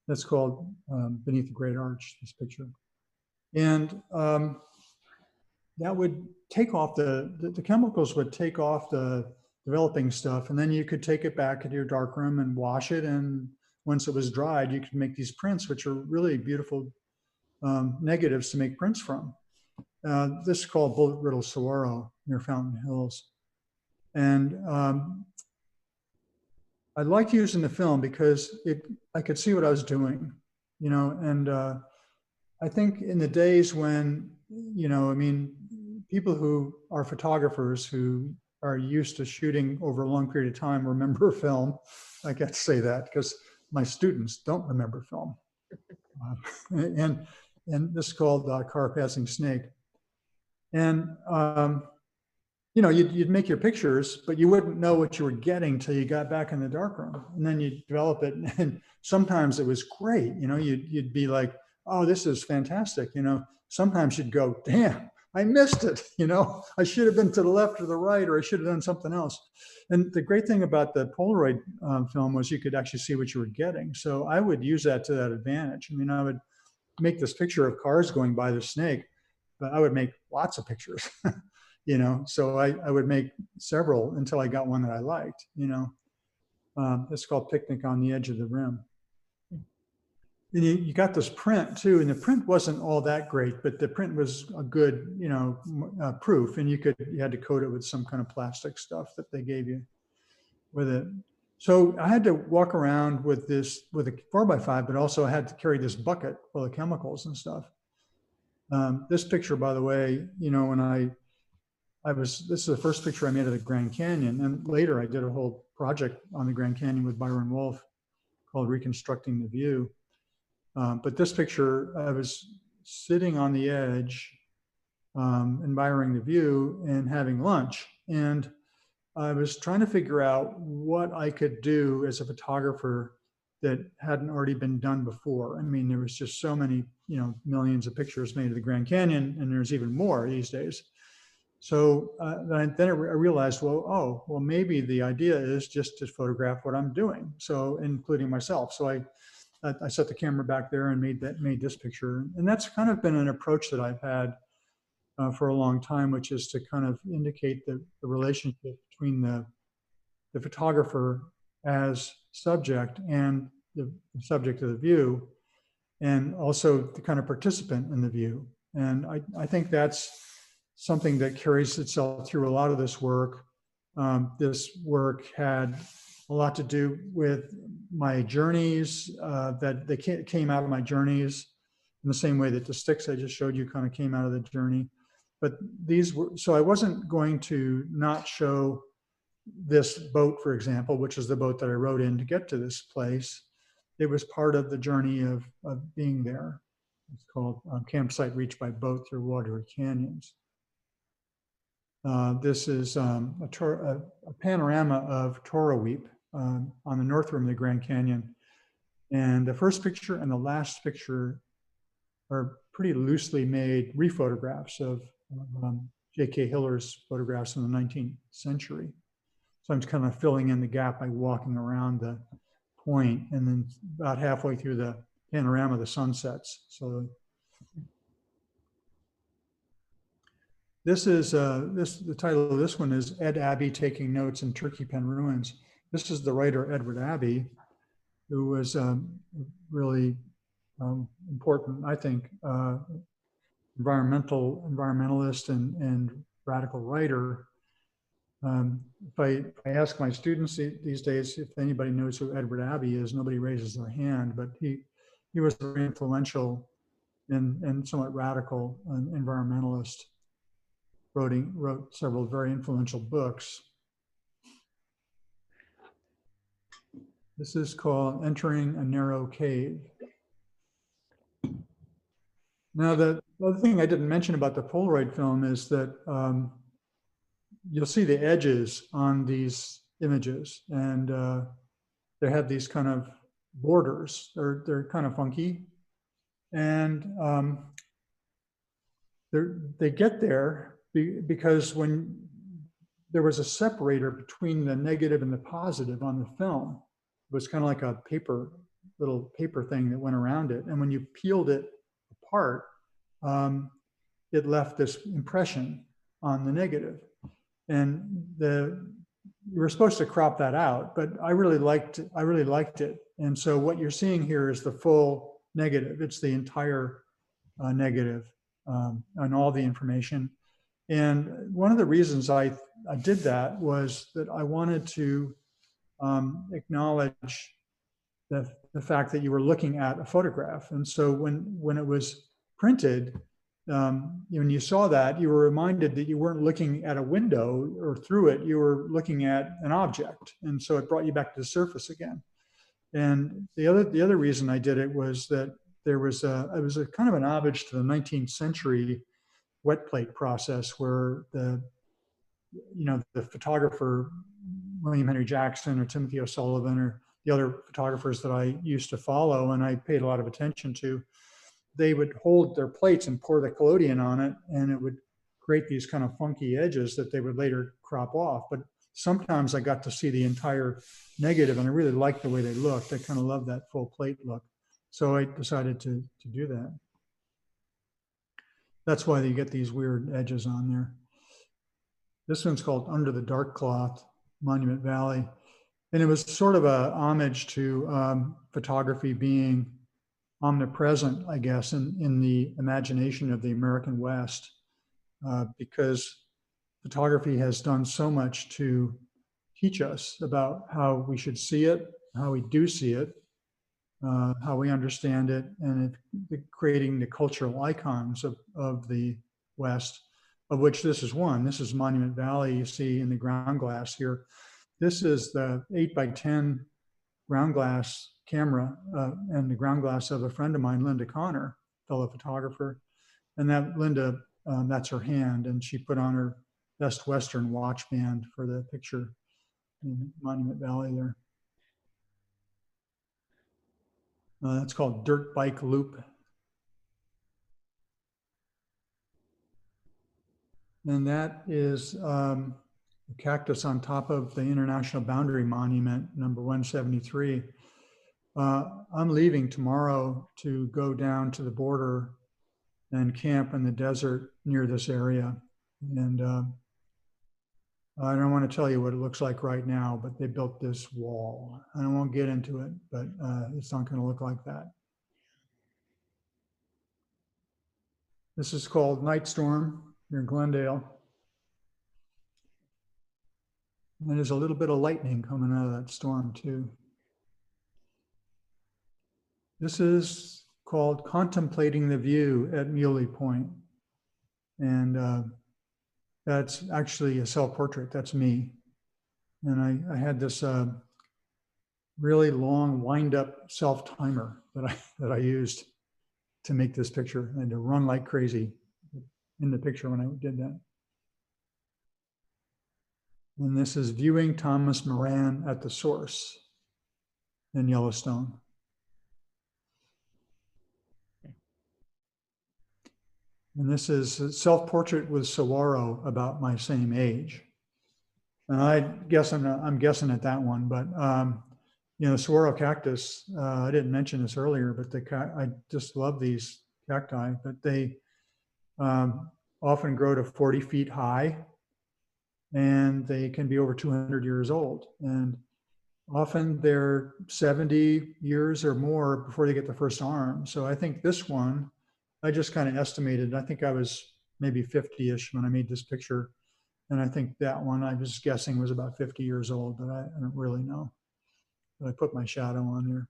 That's called Beneath the Great Arch, this picture. And that would take off the chemicals would take off the developing stuff. And then you could take it back into your darkroom and wash it. And once it was dried, you could make these prints, which are really beautiful negatives to make prints from. This is called Bullet Riddle Saguaro near Fountain Hills. And I liked using the film because I could see what I was doing, and I think in the days when, people who are photographers who are used to shooting over a long period of time remember film. I can't say that because my students don't remember film. And this is called Car Passing Snake. And you'd make your pictures, but you wouldn't know what you were getting till you got back in the darkroom, and then you develop it. And sometimes it was great. You'd be like, "Oh, this is fantastic." Sometimes you'd go, "Damn, I missed it." I should have been to the left or the right, or I should have done something else. And the great thing about the Polaroid film was you could actually see what you were getting. So I would use that to that advantage. I would make this picture of cars going by the snake, but I would make lots of pictures, you know. So I would make several until I got one that I liked, you know. It's called Picnic on the Edge of the Rim. And you got this print too, and the print wasn't all that great, but the print was a good, you know, proof. And you had to coat it with some kind of plastic stuff that they gave you with it. So I had to walk around with a 4x5, but also I had to carry this bucket full of chemicals and stuff. This picture, by the way, you know, when this is the first picture I made of the Grand Canyon, and later I did a whole project on the Grand Canyon with Byron Wolf called Reconstructing the View. But this picture, I was sitting on the edge, admiring the view and having lunch. And I was trying to figure out what I could do as a photographer that hadn't already been done before. I mean, there was just so many, you know, millions of pictures made of the Grand Canyon, and there's even more these days. So then I realized, well, maybe the idea is just to photograph what I'm doing, so including myself. So I set the camera back there and made this picture. And that's kind of been an approach that I've had for a long time, which is to kind of indicate the relationship between the photographer as subject and the subject of the view, and also the kind of participant in the view. And I think that's something that carries itself through a lot of this work. This work had a lot to do with my journeys, that they came out of my journeys in the same way that the sticks I just showed you kind of came out of the journey. But these were, so I wasn't going to not show this boat, for example, which is the boat that I rode in to get to this place. It was part of the journey of being there. It's called Campsite Reached by Boat Through Watery Canyons. This is a panorama of Toroweep on the north rim of the Grand Canyon. And the first picture and the last picture are pretty loosely made rephotographs of J.K. Hiller's photographs in the 19th century. So I'm just kind of filling in the gap by walking around the point, and then about halfway through the panorama, the sun sets. So this is the title of this one is Ed Abbey Taking Notes in Turkey Pen Ruins. This is the writer Edward Abbey, who was really important, I think, environmentalist and radical writer. If I ask my students these days if anybody knows who Edward Abbey is, nobody raises their hand, but he was very influential and somewhat radical environmentalist. Wrote several very influential books. This is called Entering a Narrow Cave. Now, the other thing I didn't mention about the Polaroid film is that you'll see the edges on these images, and they have these kind of borders. They're kind of funky, and they get there because when there was a separator between the negative and the positive on the film. It was kind of like a little paper thing that went around it. And when you peeled it apart, it left this impression on the negative. And you were supposed to crop that out, but I really liked it. And so what you're seeing here is the full negative. It's the entire negative and all the information. And one of the reasons I did that was that I wanted to acknowledge the fact that you were looking at a photograph. And so when it was printed, when you saw that, you were reminded that you weren't looking at a window or through it, you were looking at an object. And so it brought you back to the surface again. And the other reason I did it was that it was a kind of an homage to the 19th century wet plate process, where the photographer William Henry Jackson or Timothy O'Sullivan or the other photographers that I used to follow and I paid a lot of attention to, they would hold their plates and pour the collodion on it, and it would create these kind of funky edges that they would later crop off. But sometimes I got to see the entire negative, and I really liked the way they looked. I kind of love that full plate look. So I decided to do that. That's why you get these weird edges on there. This one's called Under the Dark Cloth, Monument Valley. And it was sort of a homage to photography being omnipresent, I guess, in the imagination of the American West, because photography has done so much to teach us about how we should see it, how we do see it, how we understand it, and creating the cultural icons of the West, of which this is one. This is Monument Valley, you see in the ground glass here. This is the 8x10 ground glass camera and the ground glass of a friend of mine, Linda Connor, fellow photographer. And that Linda, that's her hand, and she put on her Best Western watch band for the picture in Monument Valley there. That's called Dirt Bike Loop. And that is a cactus on top of the International Boundary Monument, number 173. I'm leaving tomorrow to go down to the border and camp in the desert near this area. And I don't want to tell you what it looks like right now, but they built this wall. I won't get into it, but it's not going to look like that. This is called Night Storm near Glendale. And there's a little bit of lightning coming out of that storm too. This is called Contemplating the View at Muley Point. And that's actually a self-portrait, that's me. And I had this really long wind-up self-timer that I used to make this picture. I had to run like crazy in the picture when I did that. And this is Viewing Thomas Moran at the Source in Yellowstone. And this is a self-portrait with saguaro about my same age. And I guess I'm guessing at that one, but you know, saguaro cactus, I didn't mention this earlier, but I just love these cacti, but they often grow to 40 feet high, and they can be over 200 years old. And often they're 70 years or more before they get the first arm. So I think this one, I just kind of estimated, I think I was maybe 50-ish when I made this picture. And I think that one I was guessing was about 50 years old, but I don't really know. But I put my shadow on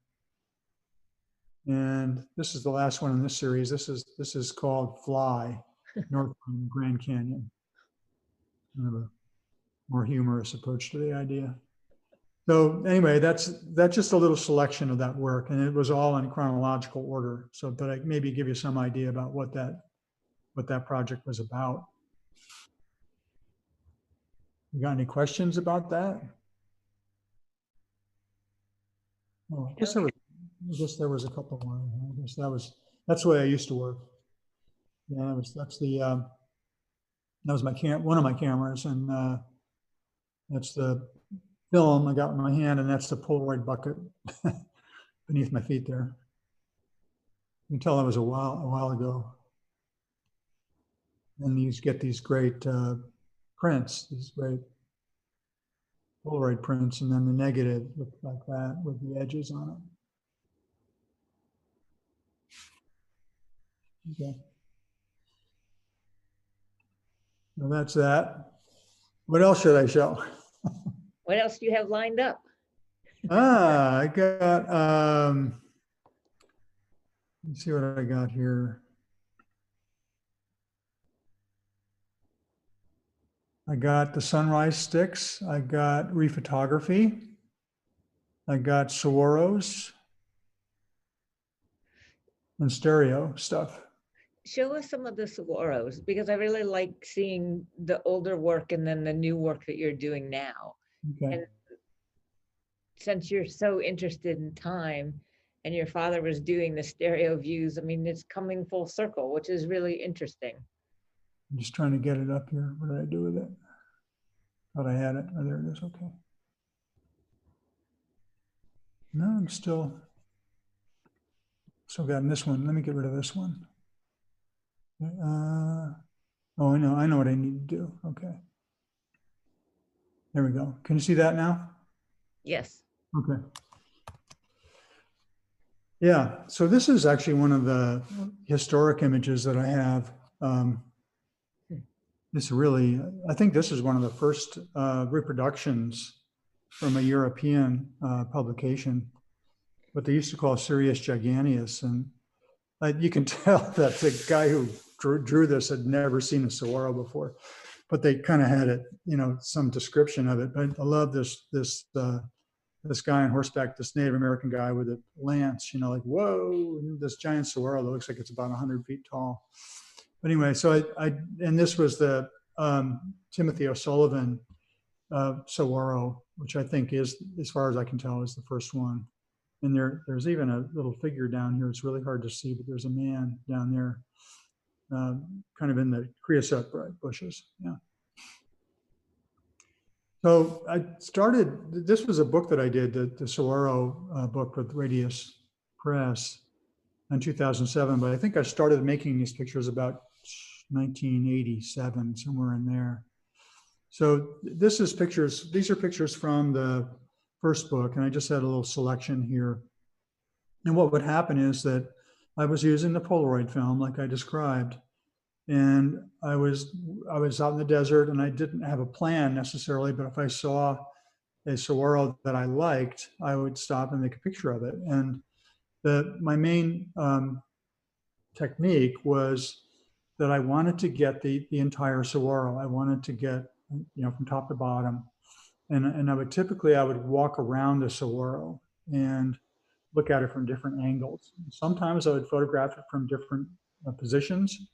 there. And this is the last one in this series. This is called Fly, North Grand Canyon. Kind of a more humorous approach to the idea. So anyway, that's just a little selection of that work, and it was all in chronological order. So, but I maybe give you some idea about what that project was about. You got any questions about that? Oh, I guess there was a couple more. I guess that's the way I used to work. Yeah, that was one of my cameras, and that's the film I got in my hand, and that's the Polaroid bucket beneath my feet there. You can tell that was a while ago. And you get these great prints, these great Polaroid prints, and then the negative looked like that with the edges on it. Okay. Well, that's that. What else should I show? What else do you have lined up? I got, let's see what I got here. I got the sunrise sticks. I got rephotography. I got saguaros and stereo stuff. Show us some of the saguaros, because I really like seeing the older work and then the new work that you're doing now. Okay. And since you're so interested in time and your father was doing the stereo views, I mean, it's coming full circle, which is really interesting. I'm just trying to get it up here. What did I do with it? Thought I had it. Oh, there it is. Okay. No, I'm still. So I've gotten this one. Let me get rid of this one. Oh, I know what I need to do. Okay. There we go. Can you see that now? Yes. Okay. Yeah, so this is actually one of the historic images that I have. This really, I think this is one of the first reproductions from a European publication, what they used to call Sirius giganteus. And you can tell that the guy who drew this had never seen a saguaro before, but they kind of had it, some description of it. But I love this guy on horseback, this Native American guy with a lance, like, whoa, this giant saguaro that looks like it's about 100 feet tall. But anyway, so and this was the Timothy O'Sullivan saguaro, which I think is, as far as I can tell, is the first one. And there's even a little figure down here. It's really hard to see, but there's a man down there, kind of in the creosote bushes. Yeah. So this was a book that I did, the saguaro book with Radius Press in 2007, but I think I started making these pictures about 1987, somewhere in there. So these are pictures from the first book, and I just had a little selection here. And what would happen is that I was using the Polaroid film like I described, and I was out in the desert, and I didn't have a plan necessarily, but if I saw a saguaro that I liked, I would stop and make a picture of it. And my main technique was that I wanted to get the entire saguaro. I wanted to get, from top to bottom. And I would walk around the saguaro and look at it from different angles. Sometimes I would photograph it from different positions,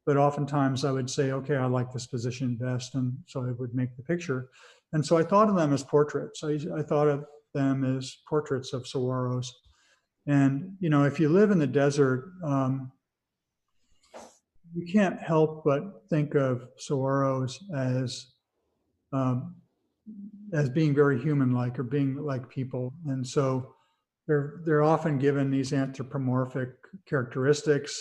but oftentimes I would say, okay, I like this position best. And so I would make the picture. And so I thought of them as portraits. I thought of them as portraits of saguaros. And, if you live in the desert, you can't help but think of saguaros as being very human-like, or being like people. And so they're often given these anthropomorphic characteristics.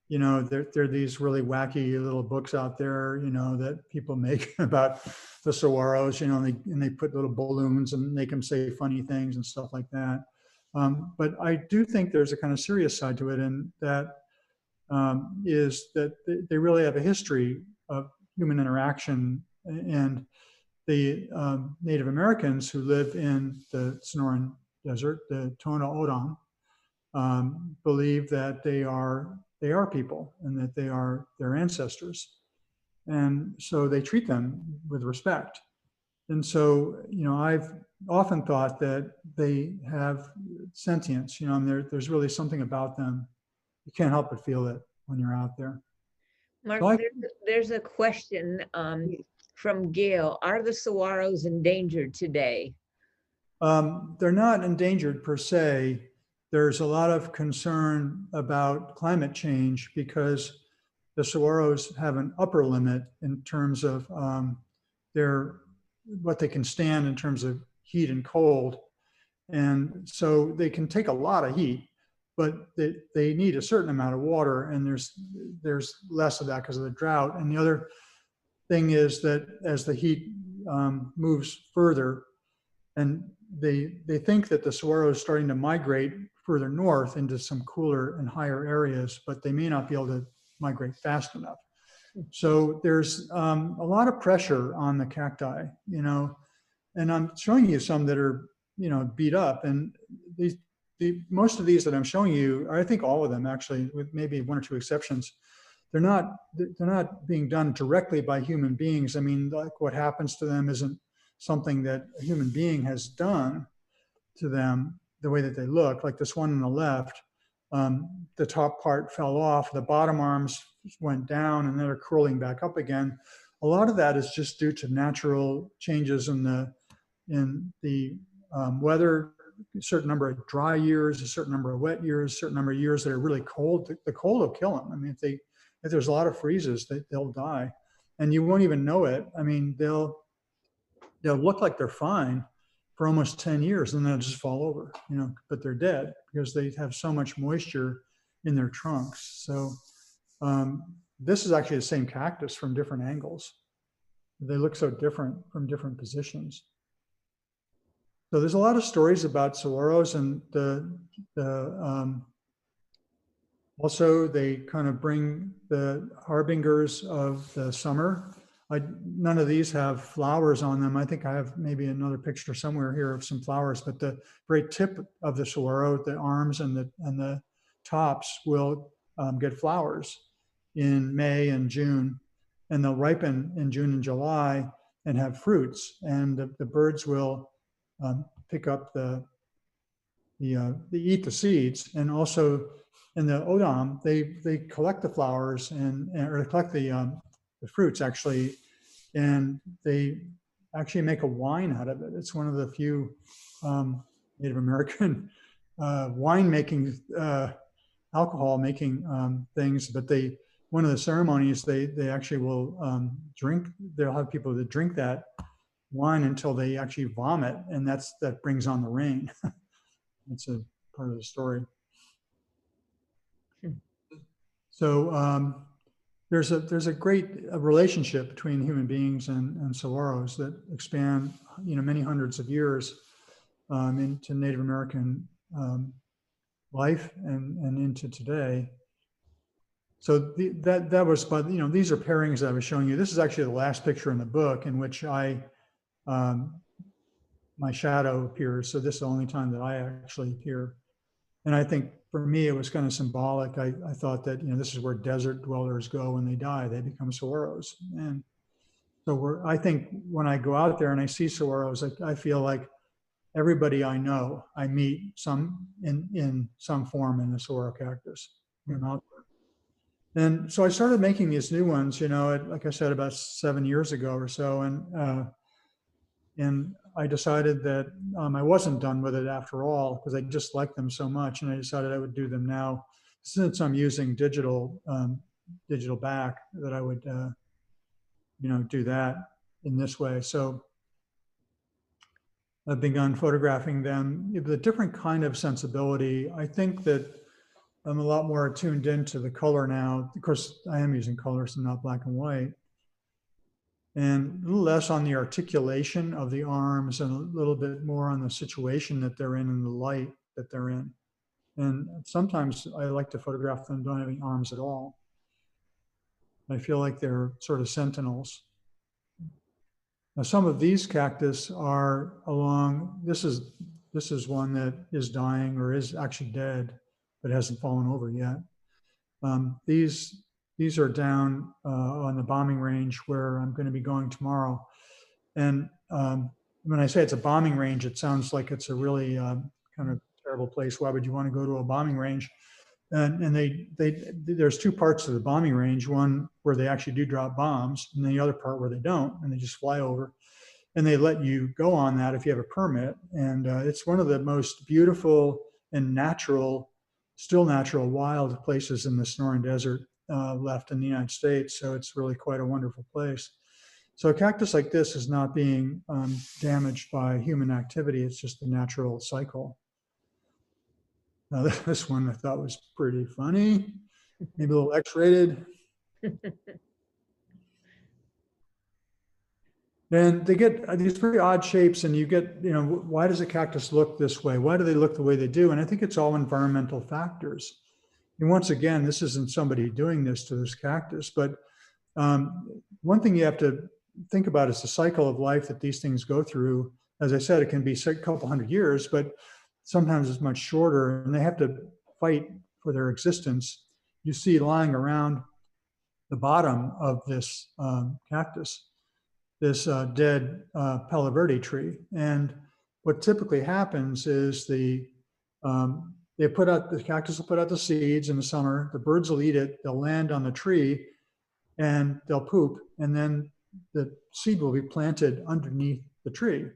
There are these really wacky little books out there, that people make about the saguaros, and they put little balloons and make them say funny things and stuff like that. But I do think there's a kind of serious side to it, and that is that they really have a history of human interaction. And the Native Americans who live in the Sonoran Desert, the Tohono O'odham, believe that they are people, and that they are their ancestors. And so they treat them with respect. And so, I've often thought that they have sentience, and there's really something about them. You can't help but feel it when you're out there. Mark, So there's a question from Gail. Are the saguaros endangered today? They're not endangered per se. There's a lot of concern about climate change because the saguaros have an upper limit in terms of what they can stand in terms of heat and cold. And so they can take a lot of heat, but they need a certain amount of water, and there's less of that because of the drought. And the other thing is that as the heat moves further, and they think that the saguaro is starting to migrate further north into some cooler and higher areas, but they may not be able to migrate fast enough. So there's a lot of pressure on the cacti, and I'm showing you some that are, beat up. And most of these that I'm showing you, I think all of them actually, with maybe one or two exceptions, they're not being done directly by human beings. I mean, like, what happens to them isn't something that a human being has done to them, the way that they look. Like this one on the left, the top part fell off, the bottom arms went down, and they're curling back up again. A lot of that is just due to natural changes in the weather, a certain number of dry years, a certain number of wet years, a certain number of years that are really cold. The cold will kill them. I mean, if there's a lot of freezes, they'll die, and you won't even know it. I mean, they'll look like they're fine, for almost 10 years, and then they'll just fall over, but they're dead because they have so much moisture in their trunks. So this is actually the same cactus from different angles. They look so different from different positions. So there's a lot of stories about saguaros, and also they kind of bring the harbingers of the summer. None of these have flowers on them. I think I have maybe another picture somewhere here of some flowers, but the very tip of the saguaro, the arms and the tops will get flowers in May and June, and they'll ripen in June and July and have fruits. And the birds will pick up they eat the seeds, and also in the odom they collect the flowers or collect the fruits actually, and they actually make a wine out of it. It's one of the few Native American wine making, alcohol making things. But one of the ceremonies, they actually will drink. They'll have people that drink that wine until they actually vomit, and that brings on the rain. That's a part of the story. So there's a great relationship between human beings and saguaros that expand, many hundreds of years into Native American life and into today. So that was, but these are pairings that I was showing you. This is actually the last picture in the book in which my shadow appears. So this is the only time that I actually appear. And I think for me, it was kind of symbolic. I thought that, this is where desert dwellers go when they die. They become saguaros. And so I think when I go out there and I see saguaros, I feel like everybody I know, I meet in some form in the saguaro cactus. And so I started making these new ones, like I said, about 7 years ago or so. And I decided that I wasn't done with it after all, because I just liked them so much. And I decided I would do them now, since I'm using digital back, that I would, do that in this way. So I've begun photographing them with a different kind of sensibility. I think that I'm a lot more tuned into the color now. Of course, I am using colors and not black and white. And a little less on the articulation of the arms and a little bit more on the situation that they're in and the light that they're in. And sometimes I like to photograph them don't have any arms at all. I feel like they're sort of sentinels. Now, some of these cactus are this is one that is dying or is actually dead, but hasn't fallen over yet. These are down on the bombing range where I'm going to be going tomorrow. And when I say it's a bombing range, it sounds like it's a really kind of terrible place. Why would you want to go to a bombing range? And there's two parts to the bombing range, one where they actually do drop bombs, and the other part where they don't, and they just fly over. And they let you go on that if you have a permit. And it's one of the most beautiful and still natural wild places in the Sonoran Desert left in the United States. So it's really quite a wonderful place. So a cactus like this is not being damaged by human activity. It's just the natural cycle. Now this one I thought was pretty funny, maybe a little X-rated. And they get these very odd shapes, and you get, why does a cactus look this way? Why do they look the way they do? And I think it's all environmental factors. And once again, this isn't somebody doing this to this cactus, but one thing you have to think about is the cycle of life that these things go through. As I said, it can be a couple hundred years, but sometimes it's much shorter, and they have to fight for their existence. You see lying around the bottom of this cactus, this dead Palo Verde tree. And what typically happens is the cactus will put out the seeds in the summer, the birds will eat it, they'll land on the tree, and they'll poop, and then the seed will be planted underneath the tree.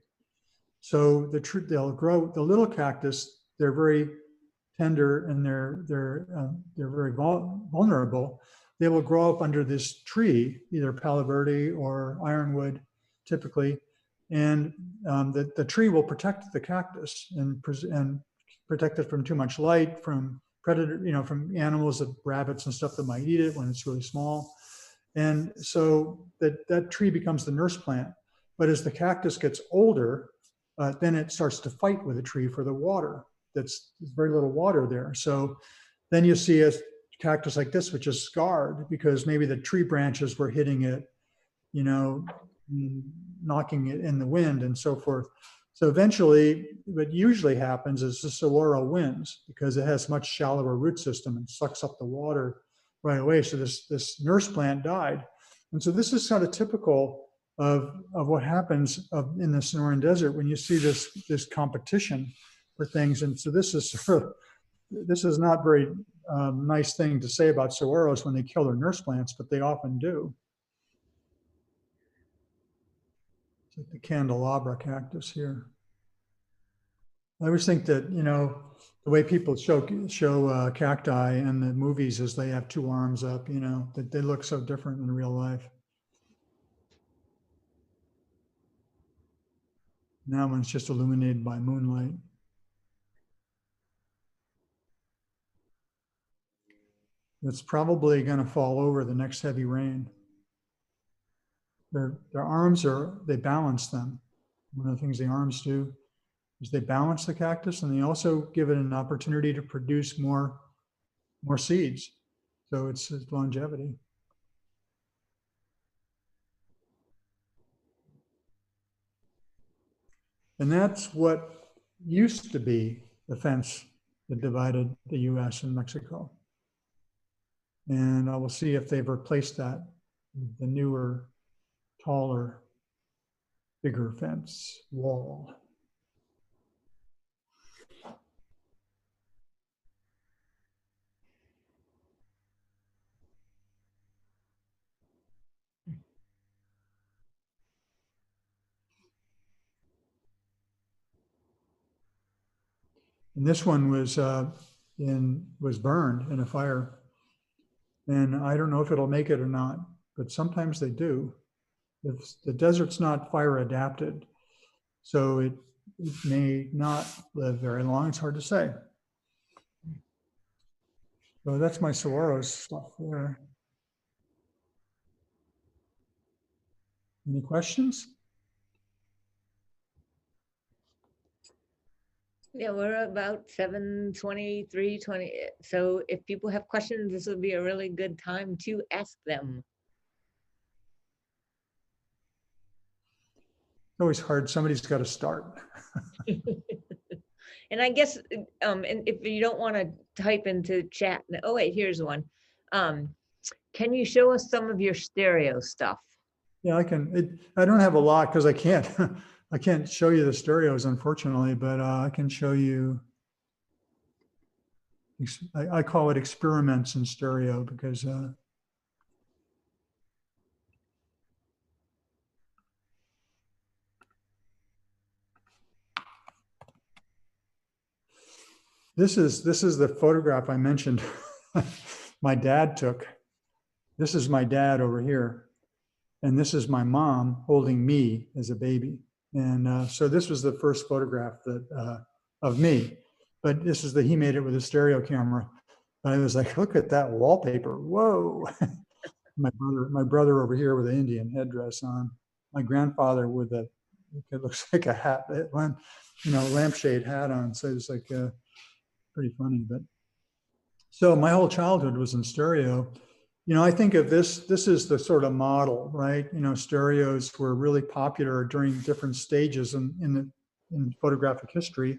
So they'll grow, the little cactus, they're very tender and they're very vulnerable. They will grow up under this tree, either Palo Verde or ironwood, typically, And the tree will protect the cactus and protect it from too much light, from predator, from animals, rabbits and stuff that might eat it when it's really small. And so that tree becomes the nurse plant. But as the cactus gets older, then it starts to fight with the tree for the water. There's very little water there. So then you see a cactus like this, which is scarred because maybe the tree branches were hitting it, knocking it in the wind and so forth. So eventually, what usually happens is the saguaro wins because it has much shallower root system and sucks up the water right away. So this nurse plant died. And so this is kind of typical of what happens in the Sonoran Desert when you see this competition for things. And so this is not very nice thing to say about saguaros when they kill their nurse plants, but they often do. It's like the candelabra cactus here. I always think that, the way people show cacti in the movies is they have two arms up, that they look so different in real life. Now when it's just illuminated by moonlight. It's probably going to fall over the next heavy rain. Their arms they balance them. One of the things the arms do is they balance the cactus, and they also give it an opportunity to produce more seeds. So it's longevity. And that's what used to be the fence that divided the US and Mexico. And I will see if they've replaced that with the newer, taller, bigger fence wall. And this one was burned in a fire. And I don't know if it'll make it or not, but sometimes they do. If the desert's not fire adapted, so it may not live very long. It's hard to say. So that's my saguaros stuff there. Any questions? Yeah, we're about 7:23, 20. So if people have questions, this would be a really good time to ask them. It's always hard. Somebody's got to start. And I guess, and if you don't want to type into chat, oh wait, here's one. Can you show us some of your stereo stuff? Yeah, I can. I don't have a lot because I can't. I can't show you the stereos, unfortunately, but I can show you. I call it experiments in stereo because this is the photograph I mentioned. My dad took. This is my dad over here, and this is my mom holding me as a baby. And so this was the first photograph that of me, but he made it with a stereo camera. But I was like, look at that wallpaper! Whoa! my brother over here with an Indian headdress on. My grandfather with it looks like a hat, lampshade hat on. So it's like pretty funny. But so my whole childhood was in stereo. I think of this is the sort of model, right? Stereos were really popular during different stages in photographic history.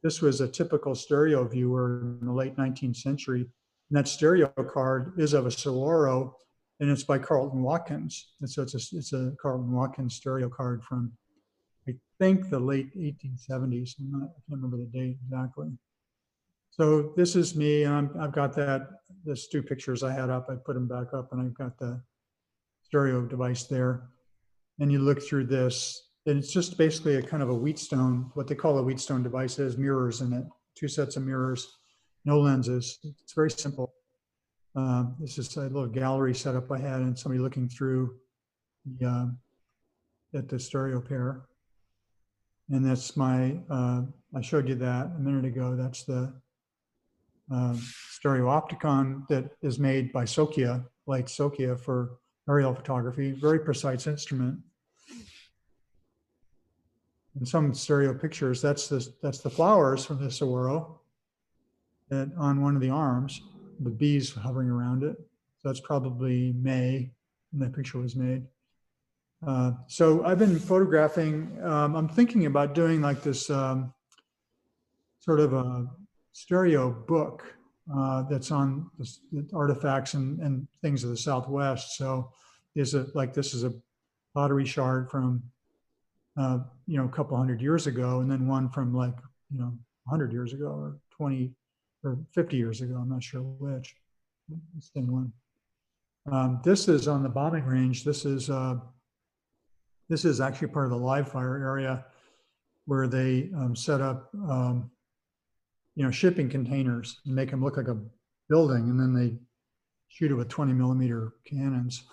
This was a typical stereo viewer in the late 19th century. And that stereo card is of a saguaro, and it's by Carlton Watkins. And so it's a Carlton Watkins stereo card from, I think, the late 1870s. I can't remember the date exactly. So this is me, and I've got there's two pictures I had up. I put them back up, and I've got the stereo device there. And you look through this, and it's just basically a kind of a Wheatstone, what they call a Wheatstone device. It has mirrors in it, 2 sets of mirrors, no lenses. It's very simple. This is a little gallery setup I had, and somebody looking through the at the stereo pair. And that's my, I showed you that a minute ago. That's the stereopticon that is made by Sokia, Light Sokia, for aerial photography. Very precise instrument. And some stereo pictures, that's the flowers from the saguaro that on one of the arms, the bees hovering around it. So that's probably May when that picture was made. So I've been photographing, I'm thinking about doing like this sort of a stereo book that's on the artifacts and things of the Southwest. So this is a pottery shard from a couple hundred years ago, and then one from 100 years ago, or 20 or 50 years ago. I'm not sure which. It's the one. This is on the bombing range. This is actually part of the live fire area where they set up shipping containers and make them look like a building, and then they shoot it with 20mm cannons.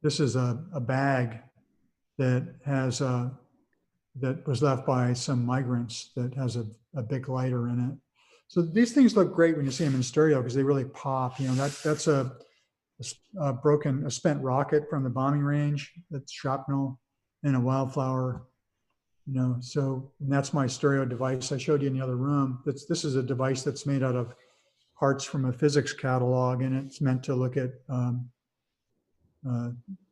This is a bag that has that was left by some migrants that has a big lighter in it. So these things look great when you see them in stereo because they really pop. That's a spent rocket from the bombing range. That's shrapnel and a wildflower. So that's my stereo device I showed you in the other room. This is a device that's made out of parts from a physics catalog, and it's meant to look at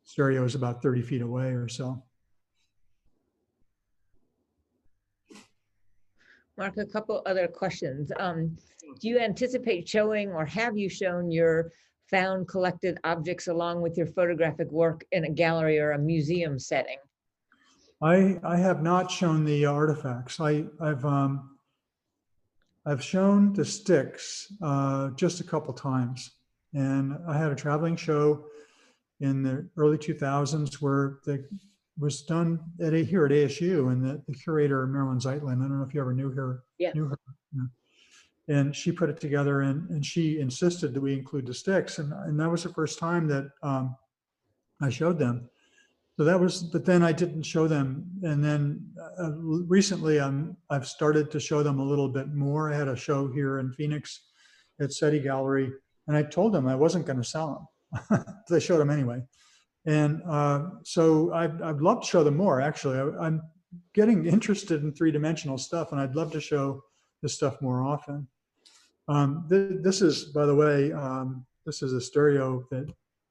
stereos about 30 feet away or so. Mark, a couple other questions. Do you anticipate showing, or have you shown, your found collected objects along with your photographic work in a gallery or a museum setting? I have not shown the artifacts. I've shown the sticks just a couple times, and I had a traveling show in the early 2000s where it was done here at ASU, and the curator, Marilyn Zeitlin, I don't know if you ever knew her. Yeah. Knew her. And she put it together, and she insisted that we include the sticks, and that was the first time that I showed them. So but then I didn't show them. And then recently I've started to show them a little bit more. I had a show here in Phoenix at SETI Gallery, and I told them I wasn't going to sell them. They showed them anyway. And so I'd love to show them more, actually. I'm getting interested in three-dimensional stuff, and I'd love to show this stuff more often. This is, by the way, this is a stereo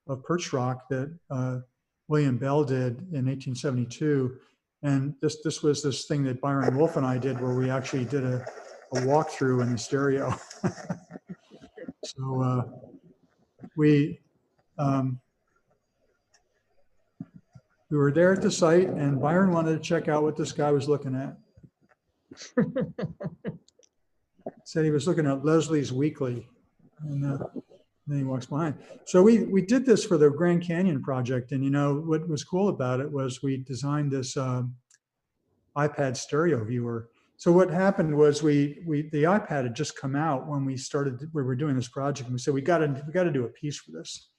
of perch rock that William Bell did in 1872. And this was this thing that Byron Wolf and I did where we actually did a walkthrough in the stereo. So we were there at the site, and Byron wanted to check out what this guy was looking at. Said he was looking at Leslie's Weekly, and then he walks behind. So we did this for the Grand Canyon project, and what was cool about it was we designed this iPad stereo viewer. So what happened was the iPad had just come out when we were doing this project, and we said we got to do a piece for this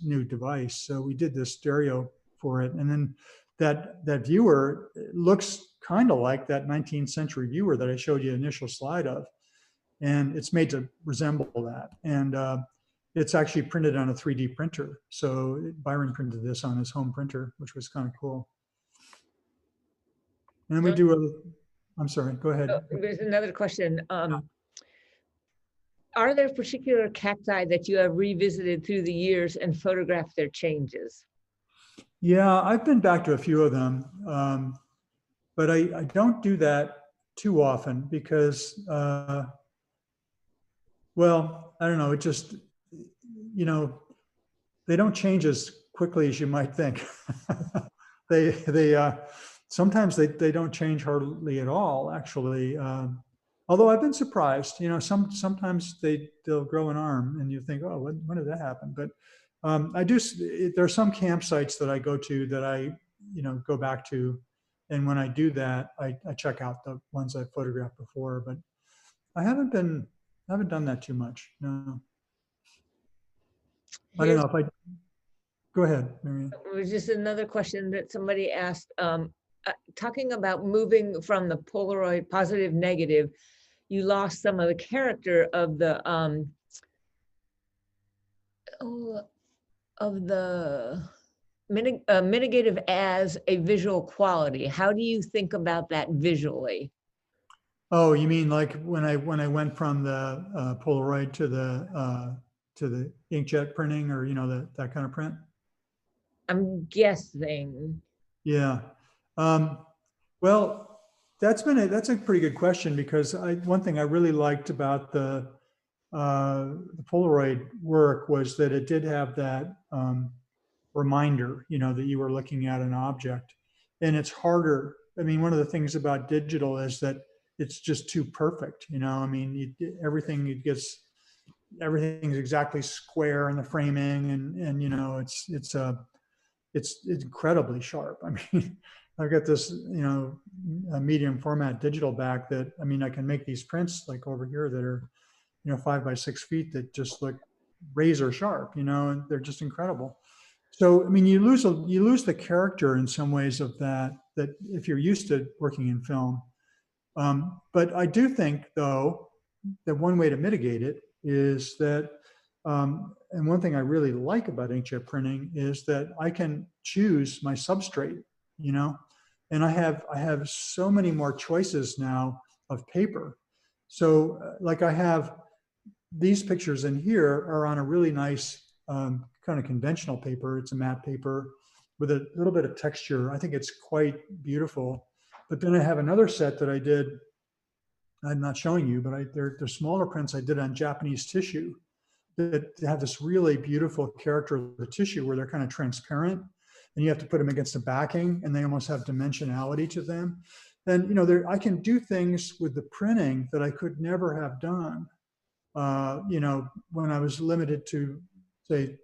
new device. So we did this stereo for it, and then that viewer looks kind of like that 19th century viewer that I showed you an initial slide of, and it's made to resemble that. And it's actually printed on a 3D printer. So Byron printed this on his home printer, which was kind of cool. And we do I'm sorry, go ahead. There's another question. Are there particular cacti that you have revisited through the years and photographed their changes? Yeah, I've been back to a few of them, but I don't do that too often because, well, I don't know, it just, they don't change as quickly as you might think. Sometimes they don't change hardly at all, actually. Although I've been surprised, sometimes they'll grow an arm and you think, oh, when did that happen? But there are some campsites that I go to that I, go back to. And when I do that, I check out the ones I photographed before, but I haven't done that too much. No. I don't know if Go ahead, Marianne. It was just another question that somebody asked, talking about moving from the Polaroid positive negative, you lost some of the character of the mitigative as a visual quality. How do you think about that visually? Oh, you mean like when I went from the Polaroid to the inkjet printing, or that kind of print? I'm guessing. Yeah. Well, that's a pretty good question, because one thing I really liked about the Polaroid work was that it did have that reminder, that you were looking at an object. And it's harder. I mean, one of the things about digital is that it's just too perfect. I mean, everything's exactly square in the framing, and it's incredibly sharp. I mean, I've got this, a medium format digital back that, I mean, I can make these prints like over here that are, 5 by 6 feet that just look razor sharp, and they're just incredible. So, I mean, you lose the character in some ways of that if you're used to working in film. But I do think, though, that one way to mitigate it is that, and one thing I really like about inkjet printing is that I can choose my substrate, and I have so many more choices now of paper. So, like, I have these pictures in here are on a really nice kind of conventional paper. It's a matte paper with a little bit of texture. I think it's quite beautiful. But then I have another set that I did. I'm not showing you, but they're smaller prints I did on Japanese tissue that have this really beautiful character of the tissue where they're kind of transparent, and you have to put them against a backing, and they almost have dimensionality to them. And I can do things with the printing that I could never have done, when I was limited to, say,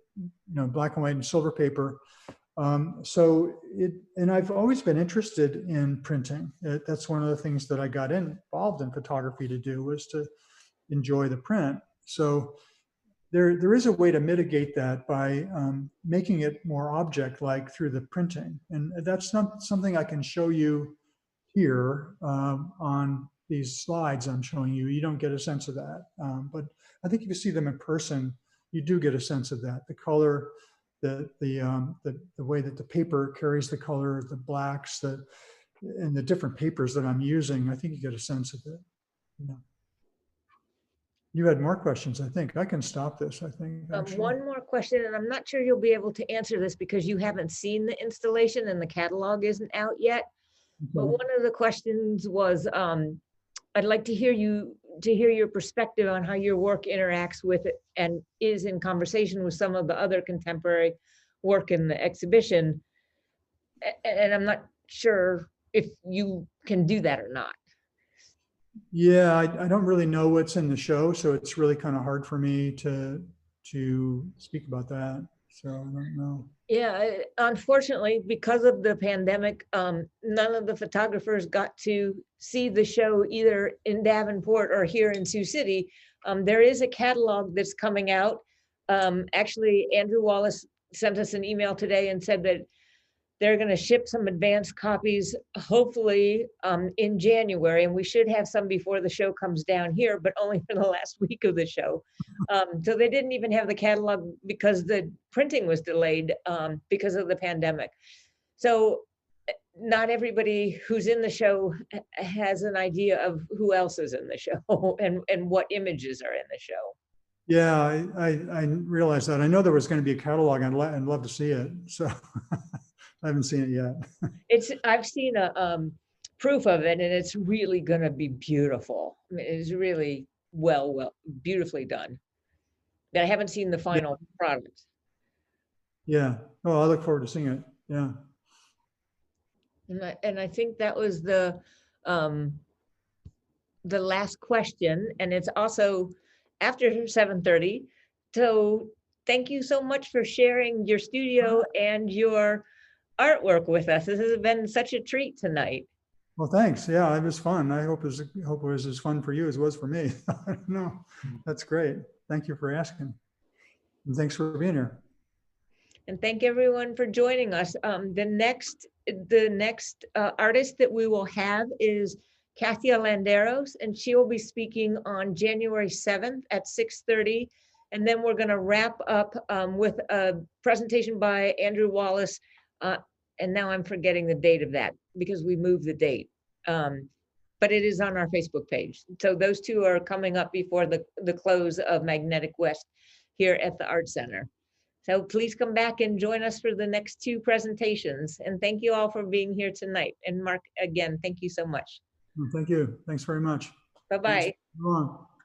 black and white and silver paper. And I've always been interested in printing. That's one of the things that I got involved in photography to do, was to enjoy the print. So there is a way to mitigate that by making it more object-like through the printing. And that's not something I can show you here on these slides I'm showing you. You don't get a sense of that. But I think if you see them in person, you do get a sense of that. The color, the way that the paper carries the color, the blacks, and the different papers that I'm using, I think you get a sense of it. You had more questions, I think. I can stop this, I think. One more question, and I'm not sure you'll be able to answer this because you haven't seen the installation and the catalog isn't out yet. But one of the questions was, I'd like to hear your perspective on how your work interacts with it and is in conversation with some of the other contemporary work in the exhibition. And I'm not sure if you can do that or not. Yeah, I don't really know what's in the show, so it's really kind of hard for me to speak about that. So I don't know. Yeah, unfortunately, because of the pandemic, none of the photographers got to see the show either in Davenport or here in Sioux City. There is a catalog that's coming out. Actually, Andrew Wallace sent us an email today and said that they're going to ship some advanced copies, hopefully in January, and we should have some before the show comes down here, but only for the last week of the show. So they didn't even have the catalog because the printing was delayed because of the pandemic. So not everybody who's in the show has an idea of who else is in the show and what images are in the show. Yeah, I realized that. I know there was going to be a catalog. I'd love to see it. So I haven't seen it yet. I've seen a proof of it, and it's really going to be beautiful. I mean, it's really beautifully done. But I haven't seen the final product. Yeah. Oh, I look forward to seeing it. Yeah. And I think that was the last question, and it's also after 7:30. So thank you so much for sharing your studio and your artwork with us. This has been such a treat tonight. Well, thanks. Yeah, it was fun. I hope it was as fun for you as it was for me. I don't know. That's great. Thank you for asking. And thanks for being here. And thank everyone for joining us. The next artist that we will have is Kathia Landeros, and she will be speaking on January 7th at 6:30. And then we're going to wrap up with a presentation by Andrew Wallace. And now I'm forgetting the date of that because we moved the date. But it is on our Facebook page. So those two are coming up before the close of Magnetic West here at the Art Center. So please come back and join us for the next two presentations. And thank you all for being here tonight. And Mark, again, thank you so much. Well, thank you. Thanks very much. Bye-bye. Thanks.